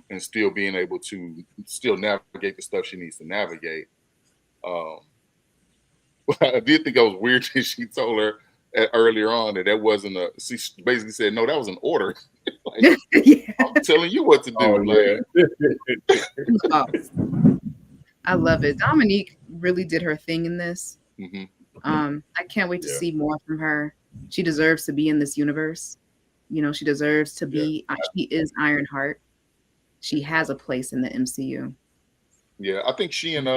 and still being able to still navigate the stuff she needs to navigate. I did think it was weird that she told her earlier on that wasn't she basically said, no, that was an order. Like, I'm telling you what to do. I love it. Dominique really did her thing in this. I can't wait to see more from her. She deserves to be in this universe. She deserves to be. She is IronHeart. She has a place in the MCU. Yeah, I think she and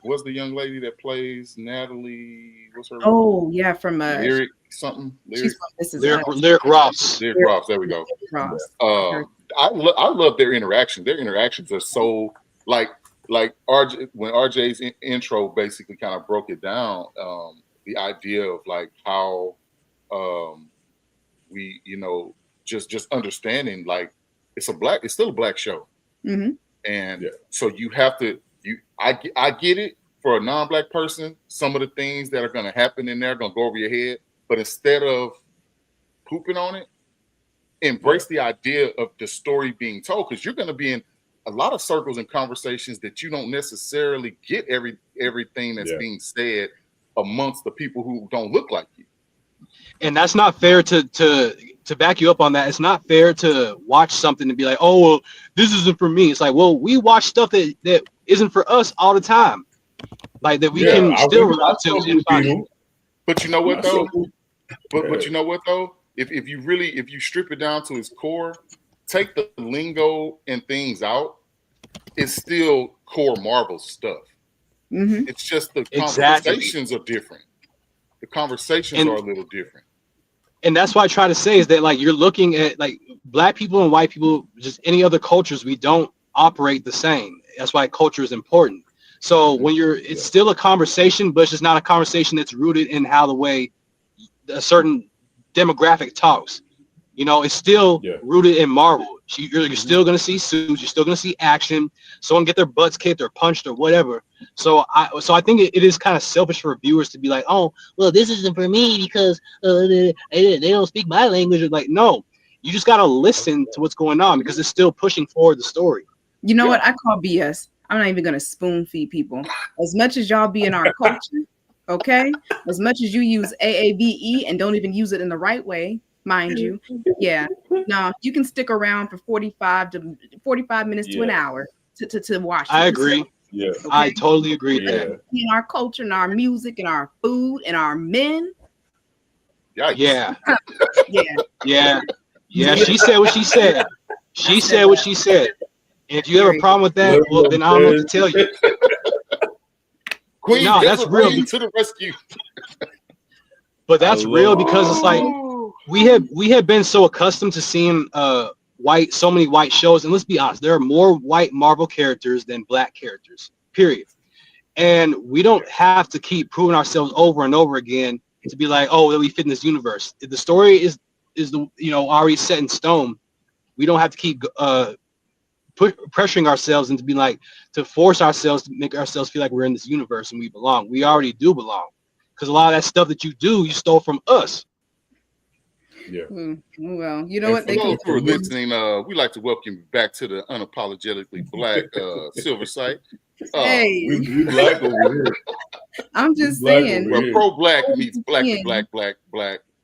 what's the young lady that plays Natalie? What's her? Oh yeah, from Lyric something. She's from This Is Lyric Ross. Lyric Ross. There we go. Ross. I love their interactions. Their interactions are so like RJ, when RJ's intro basically kind of broke it down. The idea of like how we, you know, just understanding like it's still a black show, and so you have to. I get it for a non-black person. Some of the things that are going to happen in there are going to go over your head. But instead of pooping on it, embrace the idea of the story being told, because you're going to be in a lot of circles and conversations that you don't necessarily get everything that's being said amongst the people who don't look like you. And that's not fair to back you up on that. It's not fair to watch something and be like, oh, well, this isn't for me. It's like, well, we watch stuff that isn't for us all the time. Like that we can still relate to. But you know what though? But you know what though? If you strip it down to its core, take the lingo and things out, it's still core Marvel stuff. It's just the conversations are different. The conversations are a little different. And that's why I try to say is that like you're looking at like black people and white people, just any other cultures, we don't operate the same. That's why culture is important. So when it's still a conversation, but it's just not a conversation that's rooted in how the way a certain demographic talks. You know, it's still rooted in Marvel. You're still going to see suits. You're still going to see action. Someone get their butts kicked or punched or whatever. So I think it is kind of selfish for viewers to be like, oh, well, this isn't for me because they don't speak my language. Like, no, you just got to listen to what's going on because it's still pushing forward the story. You know what? I call BS. I'm not even going to spoon feed people. As much as y'all be in our culture, okay? As much as you use AAVE and don't even use it in the right way, mind you. Yeah. No, you can stick around for 45 minutes to an hour to watch. I agree. Yeah. Okay? I totally agree with that. In our culture and our music and our food and our men. Yeah. She said what she said. She said what she said. And if you have a problem with that, well, then I don't know what to tell you. Queen, no, that's real. To the rescue. But that's real because it's like we have been so accustomed to seeing so many white shows, and let's be honest, there are more white Marvel characters than black characters, period. And we don't have to keep proving ourselves over and over again to be like, oh, we fit in this universe. If the story is already set in stone, we don't have to keep pressuring ourselves into being like to force ourselves to make ourselves feel like we're in this universe and we belong. We already do belong because a lot of that stuff that you do, you stole from us. Yeah. Well, you know what? For those who are listening, we'd like to welcome you back to the Unapologetically Black Silver Site. Hey, we black over here. I'm just saying. Where pro-black meets black and black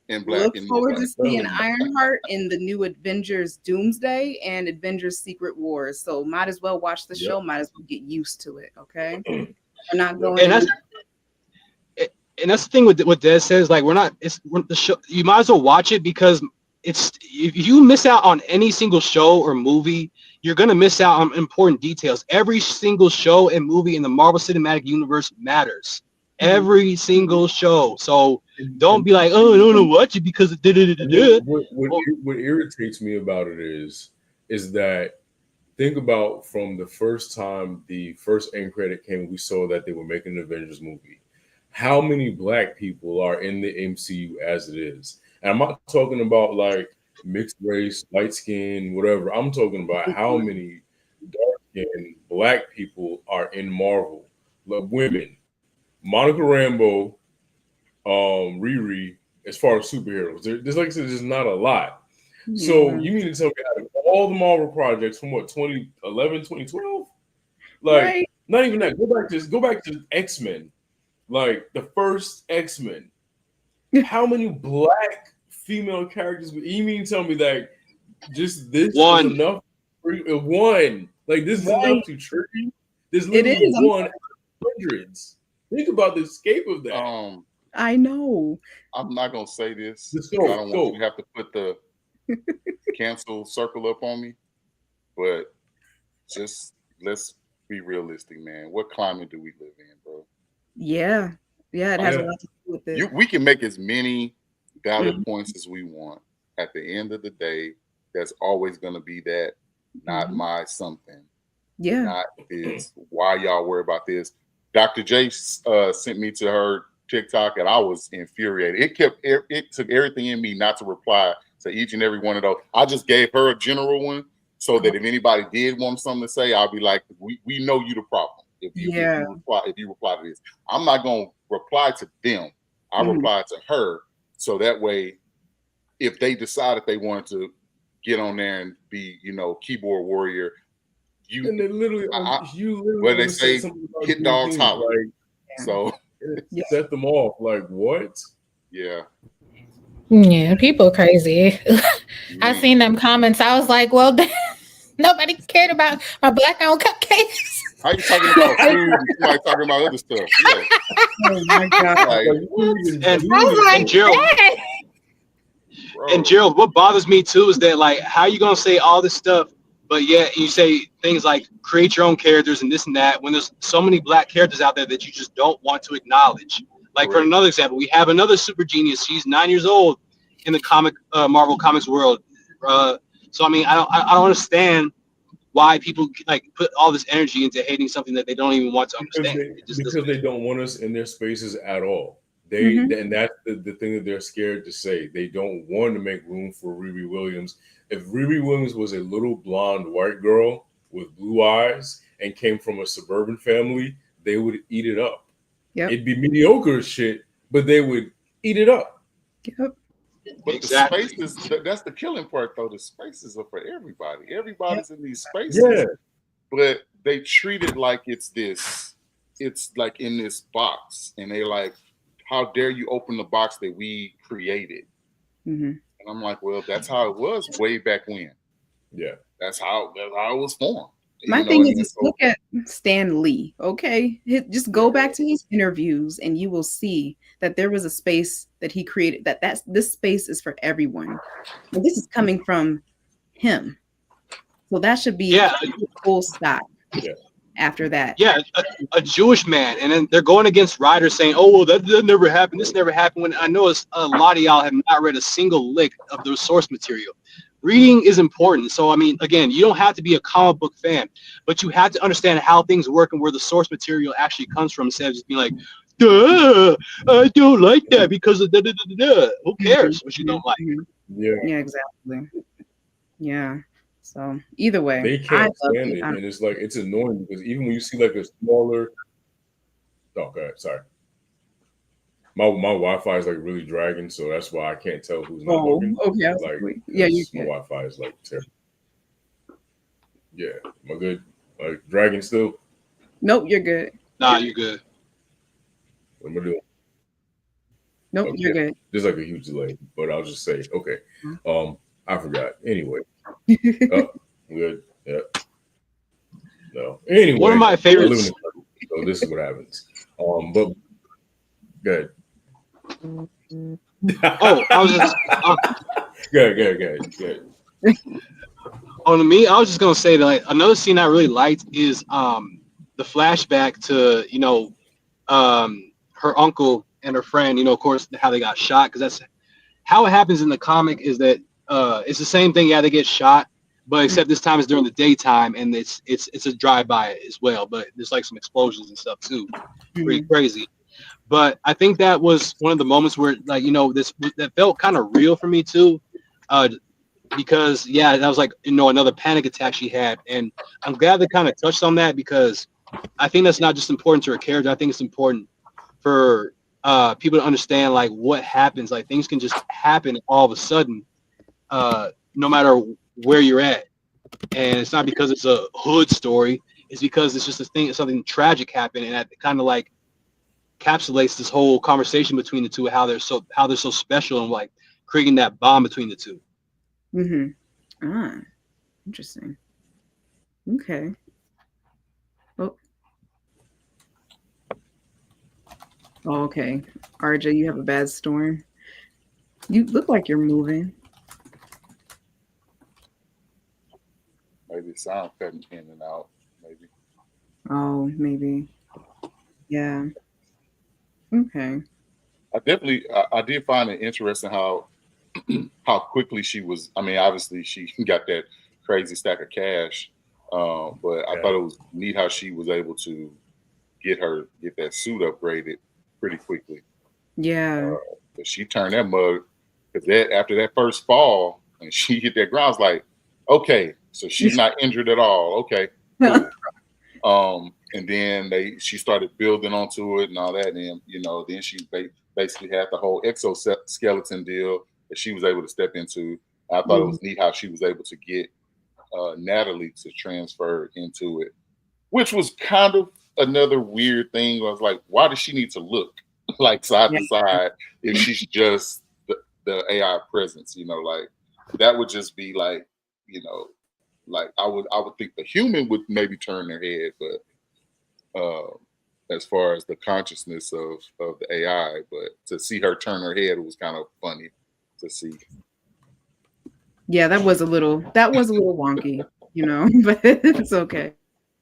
and black. Look forward to seeing Ironheart in the new Avengers Doomsday and Avengers Secret Wars. So might as well watch the show. Might as well get used to it. Okay, we're not going. And that's the thing with what Des says. Like the show. You might as well watch it because if you miss out on any single show or movie, you're gonna miss out on important details. Every single show and movie in the Marvel Cinematic Universe matters. Every single show. So don't be like, oh, I don't know watch it because it did. What irritates me about it is that think about from the first time the first end credit came, we saw that they were making an Avengers movie. How many black people are in the MCU as it is? And I'm not talking about like mixed race, light skin, whatever. I'm talking about how many dark skinned black people are in Marvel. Like women. Monica Rambeau, Riri, as far as superheroes, there's like I said, there's not a lot. Yeah. So you mean to tell me out of all the Marvel projects from what 2011, 2012? Like right. Not even that. Go back to X-Men, like the first X-Men. How many black female characters? You mean to tell me that just this is enough? One. Like this is enough to trigger you? There's literally one hundreds. Think about the escape of that. I know. I'm not gonna say this. I don't want you to have to put the cancel circle up on me, but just let's be realistic, man. What climate do we live in, bro? Yeah. Yeah, it has a lot to do with it. We can make as many valid points as we want. At the end of the day, there's always going to be that not my something. Yeah. Not this. Why y'all worry about this? Dr. J sent me to her TikTok, and I was infuriated. It took everything in me not to reply to each and every one of those. I just gave her a general one so that if anybody did want something to say, I'll be like, we know you the problem. If you reply to this, I'm not gonna reply to them. I reply to her, so that way, if they decide if they wanted to get on there and be, keyboard warrior, and they literally, where they say hit dogs holler. So set them off. Like what? Yeah. Yeah, people crazy. I seen them comments. I was like, well, nobody cared about my black-owned cupcakes. How you talking about food and somebody talking about other stuff? Yeah. Oh my God. And Gerald, what bothers me too is that, like, how you gonna say all this stuff, but yet you say things like create your own characters and this and that when there's so many black characters out there that you just don't want to acknowledge. Like, for another example, we have another super genius. She's 9 years old in the Marvel Comics world. So I mean, I don't understand why people like put all this energy into hating something that they don't even want to understand. Because they don't want us in their spaces at all. And that's the thing that they're scared to say. They don't want to make room for Riri Williams. If Riri Williams was a little blonde white girl with blue eyes and came from a suburban family, they would eat it up. Yep. It'd be mediocre as shit, but they would eat it up. Yep. But exactly. The spaces, that's the killing part, though. The spaces are for everybody. Everybody's in these spaces. Yeah. But they treat it like it's like in this box. And they like, how dare you open the box that we created? And I'm like, well, that's how it was way back when. Yeah. That's how it was formed. My thing is, look at Stan Lee, okay? Just go back to his interviews and you will see that there was a space that he created, this space is for everyone. And this is coming from him. So that should be full stop after that. Yeah, a Jewish man. And then they're going against writers saying, oh, well, that never happened. This never happened. When I know a lot of y'all have not read a single lick of the source material. Reading is important. So, I mean, again, you don't have to be a comic book fan, but you have to understand how things work and where the source material actually comes from instead of just being like, duh, I don't like that because of da-da-da-da-da. Who cares what you don't like? Yeah, exactly. Yeah. So, either way. They can't stand it. And it's like, it's annoying because even when you see like a smaller... Oh, go ahead. Sorry. My Wi-Fi is like really dragging, so that's why I can't tell who's not looking. Okay. Like, my Wi-Fi is like terrible. Yeah, am I good? Like dragging still? Nope, you're good. Nah, you're good. What am I doing? Nope, you're good. There's like a huge delay, but I'll just say okay. I forgot. Anyway, good. Yeah. No. Anyway, one of my favorites. So this is what happens. But good. I was just good. On me, I was just gonna say that like, another scene I really liked is the flashback to her uncle and her friend, of course how they got shot, because that's how it happens in the comic. Is that it's the same thing. Yeah, they get shot, but except this time it's during the daytime and it's a drive-by as well, but there's like some explosions and stuff too. Pretty crazy. But I think that was one of the moments where, like, that felt kind of real for me too, because that was like another panic attack she had, and I'm glad they kind of touched on that because I think that's not just important to her character. I think it's important for people to understand like what happens. Like things can just happen all of a sudden, no matter where you're at, and it's not because it's a hood story. It's because it's just something tragic happened, and that kind of like encapsulates this whole conversation between the two, how they're so special and like creating that bond between the two. Interesting. Okay. Oh, okay. RJ, you have a bad storm. You look like you're moving. Maybe sound cutting in and out. Maybe. Oh, maybe. Yeah. Okay. I did find it interesting how quickly she was. I mean, obviously she got that crazy stack of cash, but I thought it was neat how she was able to get that suit upgraded pretty quickly. Yeah. But she turned that mug because after that first fall and she hit that ground, I was like, okay, so she's not injured at all. Okay, cool. And then she started building onto it and all that, and then she basically had the whole exoskeleton deal that she was able to step into. I thought it was neat how she was able to get Natalie to transfer into it, which was kind of another weird thing. I was like, why does she need to look like side to side if she's just the AI presence? Like that would just be like, like I would think the human would maybe turn their head, but as far as the consciousness of the AI, but to see her turn her head, it was kind of funny to see. Yeah, that was a little wonky, but it's okay.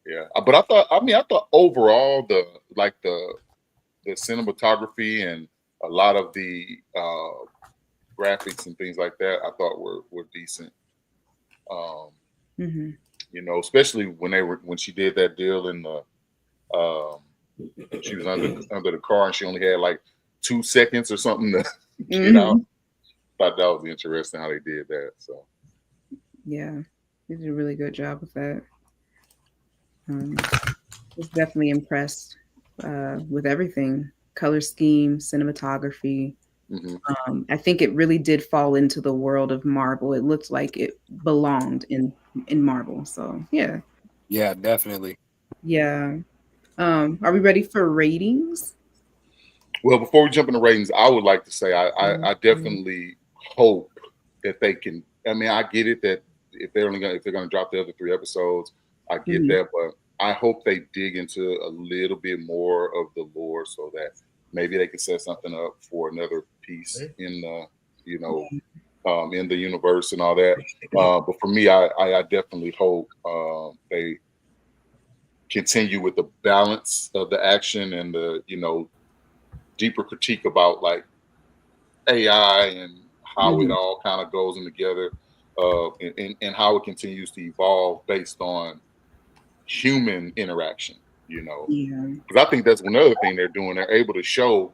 Yeah, but I thought overall the cinematography and a lot of the graphics and things like that I thought were decent. Especially when she did that deal in the she was under the car and she only had like 2 seconds or something to get out. Thought that was interesting how they did that. So yeah, they did a really good job with that. Was definitely impressed with everything, color scheme, cinematography. I think it really did fall into the world of Marvel. It looked like it belonged in Marvel. So yeah. Yeah, definitely. Yeah. Are we ready for ratings? Well, before we jump into ratings, I would like to say I definitely hope that they can. I mean, I get it that if they're gonna drop the other 3 episodes, I get that, but I hope they dig into a little bit more of the lore so that maybe they can set something up for another piece in the in the universe and all that. But for me, I definitely hope they continue with the balance of the action and the deeper critique about like AI and how it all kind of goes in together, and how it continues to evolve based on human interaction. Because I think that's one other thing they're doing. They're able to show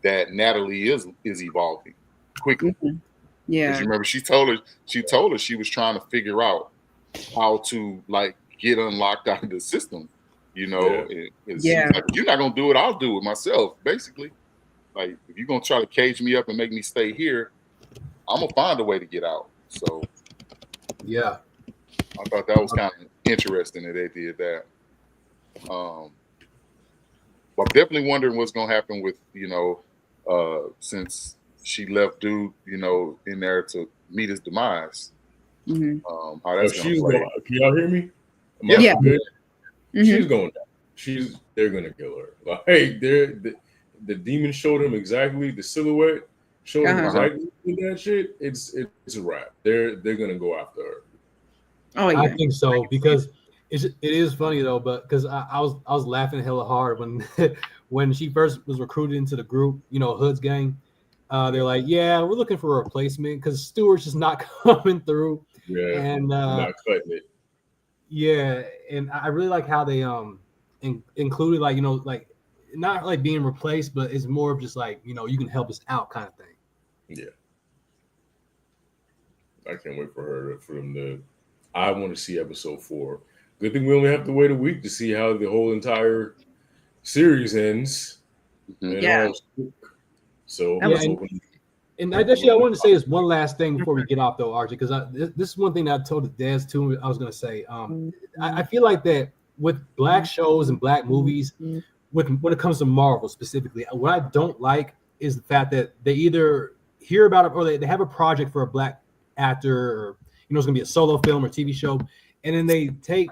that Natalie is evolving quickly. Yeah, because you remember she told her she was trying to figure out how to like get unlocked out of the system. She's like, if you're not gonna do it, I'll do it myself. Basically, like if you're gonna try to cage me up and make me stay here, I'm gonna find a way to get out. So yeah, I thought that was kind of interesting that they did that. But I'm definitely wondering what's gonna happen with since she left dude in there to meet his demise. How that's gonna play. Can y'all hear me? Yeah. She's going down. They're gonna kill her. Like the demon showed him exactly the silhouette, showed him exactly that shit. It's a wrap. They're gonna go after her. Oh yeah, I think so because it is funny though, but because I was laughing hella hard when when she first was recruited into the group, Hood's gang. They're like, yeah, we're looking for a replacement because Stewart's just not coming through. Yeah, and not cutting it. Yeah, and I really like how they included like like not like being replaced, but it's more of just like you can help us out kind of thing. Yeah, I can't wait for them to. I want to see episode 4. Good thing we only have to wait a week to see how the whole entire series ends. So and I wanted to say this one last thing before we get off though, RJ, because this is one thing that I told Des too. I was going to say, I feel like that with Black shows and Black movies, when it comes to Marvel specifically, what I don't like is the fact that they either hear about it or they have a project for a Black actor, or it's going to be a solo film or TV show, and then they take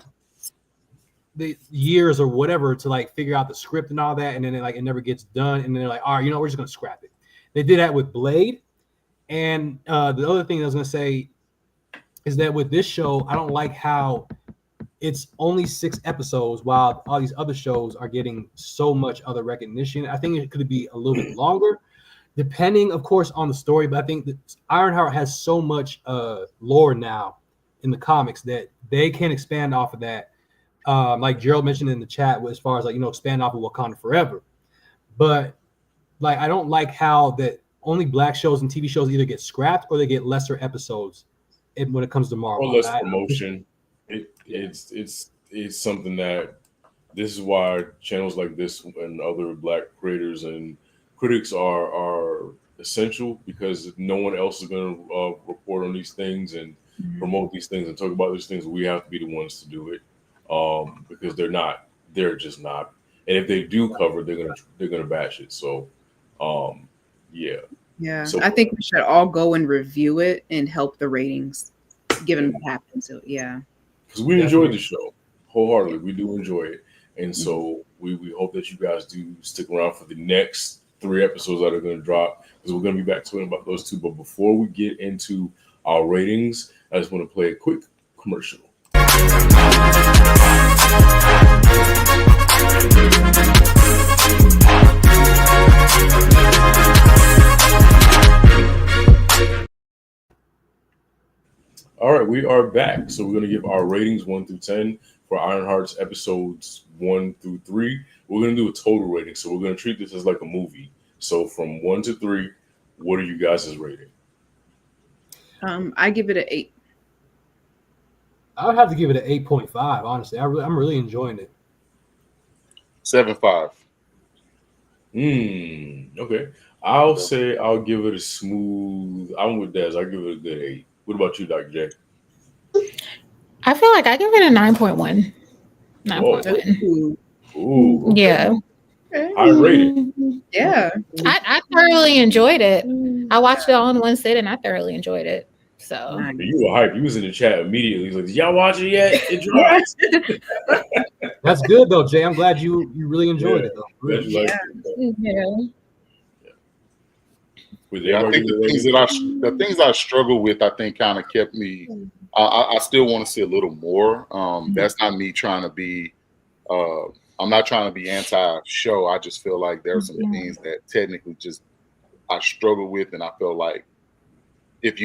the years or whatever to like figure out the script and all that, and then it never gets done, and then they're like, all right, we're just going to scrap it. They did that with Blade. And the other thing I was going to say is that with this show, I don't like how it's only 6 episodes, while all these other shows are getting so much other recognition. I think it could be a little bit longer, depending, of course, on the story. But I think that IronHeart has so much lore now in the comics that they can expand off of that. Like Gerald mentioned in the chat, as far as expand off of Wakanda Forever. But like, I don't like how that only Black shows and TV shows either get scrapped or they get lesser episodes when it comes to Marvel. Or less promotion. It's something that this is why channels like this and other Black creators and critics are essential, because no one else is going to report on these things and promote these things and talk about these things. We have to be the ones to do it, because they're just not. And if they do cover, they're gonna bash it. So, yeah. So, I think we should all go and review it and help the ratings, given what happened. So because we enjoyed the show wholeheartedly. We do enjoy it, and so we hope that you guys do stick around for the next 3 episodes that are going to drop, because we're going to be back talking about those 2. But before we get into our ratings, I just want to play a quick commercial. All right, we are back. So we're going to give our ratings 1 through 10 for IronHeart's episodes 1 through 3. We're going to do a total rating. So we're going to treat this as like a movie. So from 1 to 3, what are you guys' rating? I give it an 8. I would have to give it an 8.5. Honestly, I'm really enjoying it. 7.5. Okay. I'll say I'll give it a smooth. I'm with Des. I'll give it a good 8. What about you, Dr. J? I feel like I give it a 9.1. 9.1. Ooh. Yeah. I rate it. Yeah. I thoroughly enjoyed it. I watched it all in one sit and I thoroughly enjoyed it. So you were hyped. You was in the chat immediately. He's like, did y'all watch it yet? It dropped. That's good though, Jay. I'm glad you really enjoyed it though. Really. Yeah. I think the things I struggle with, I think kind of kept me. I still want to see a little more. That's not me trying to be. I'm not trying to be anti-show. I just feel like there are some things that technically just I struggle with, and I feel like if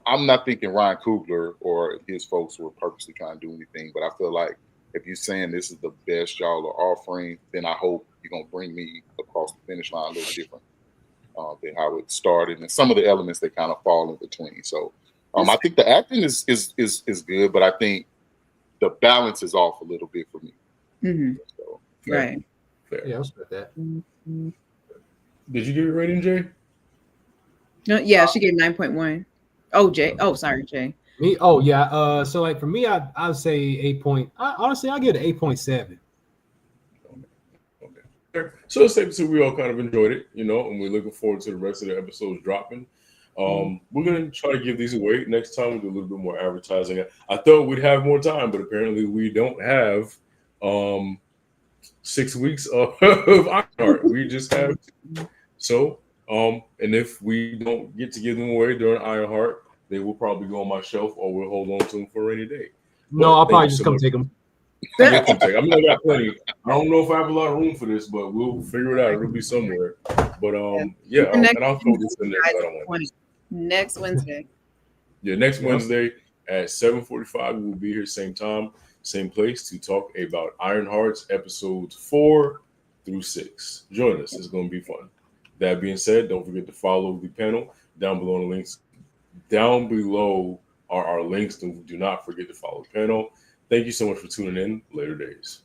I'm not thinking Ryan Coogler or his folks were purposely trying to do anything, but I feel like if you're saying this is the best y'all are offering, then I hope you're gonna bring me across the finish line a little different than how it started, and some of the elements that kind of fall in between. So I think the acting is good, but I think the balance is off a little bit for me. So, right. Fair. Yeah, I'll split that. Did you give it a rating, Jay? No, yeah, she gave 9.1. Oh, Jay. Oh, sorry, Jay. Me? Oh, yeah. So like for me, I'd say 8 point. Honestly, I'll give it 8.7. Okay. So it's safe to say we all kind of enjoyed it, and we're looking forward to the rest of the episodes dropping. We're gonna try to give these away next time. We'll do a little bit more advertising. I thought we'd have more time, but apparently we don't have 6 weeks of IronHeart. We just have 2. So and if we don't get to give them away during IronHeart, they will probably go on my shelf, or we'll hold on to them for a rainy day. No, I'll probably just come take them. I mean, I got plenty. I don't know if I have a lot of room for this, but we'll figure it out. It'll be somewhere. But and I'll throw this in there. Next Wednesday. Yeah, next Wednesday at 7:45, we will be here, same time, same place, to talk about IronHeart's episodes 4 through 6. Join us; it's going to be fun. That being said, don't forget to follow the panel down below. The links down below are our links. Do not forget to follow the panel. Thank you so much for tuning in. Later days.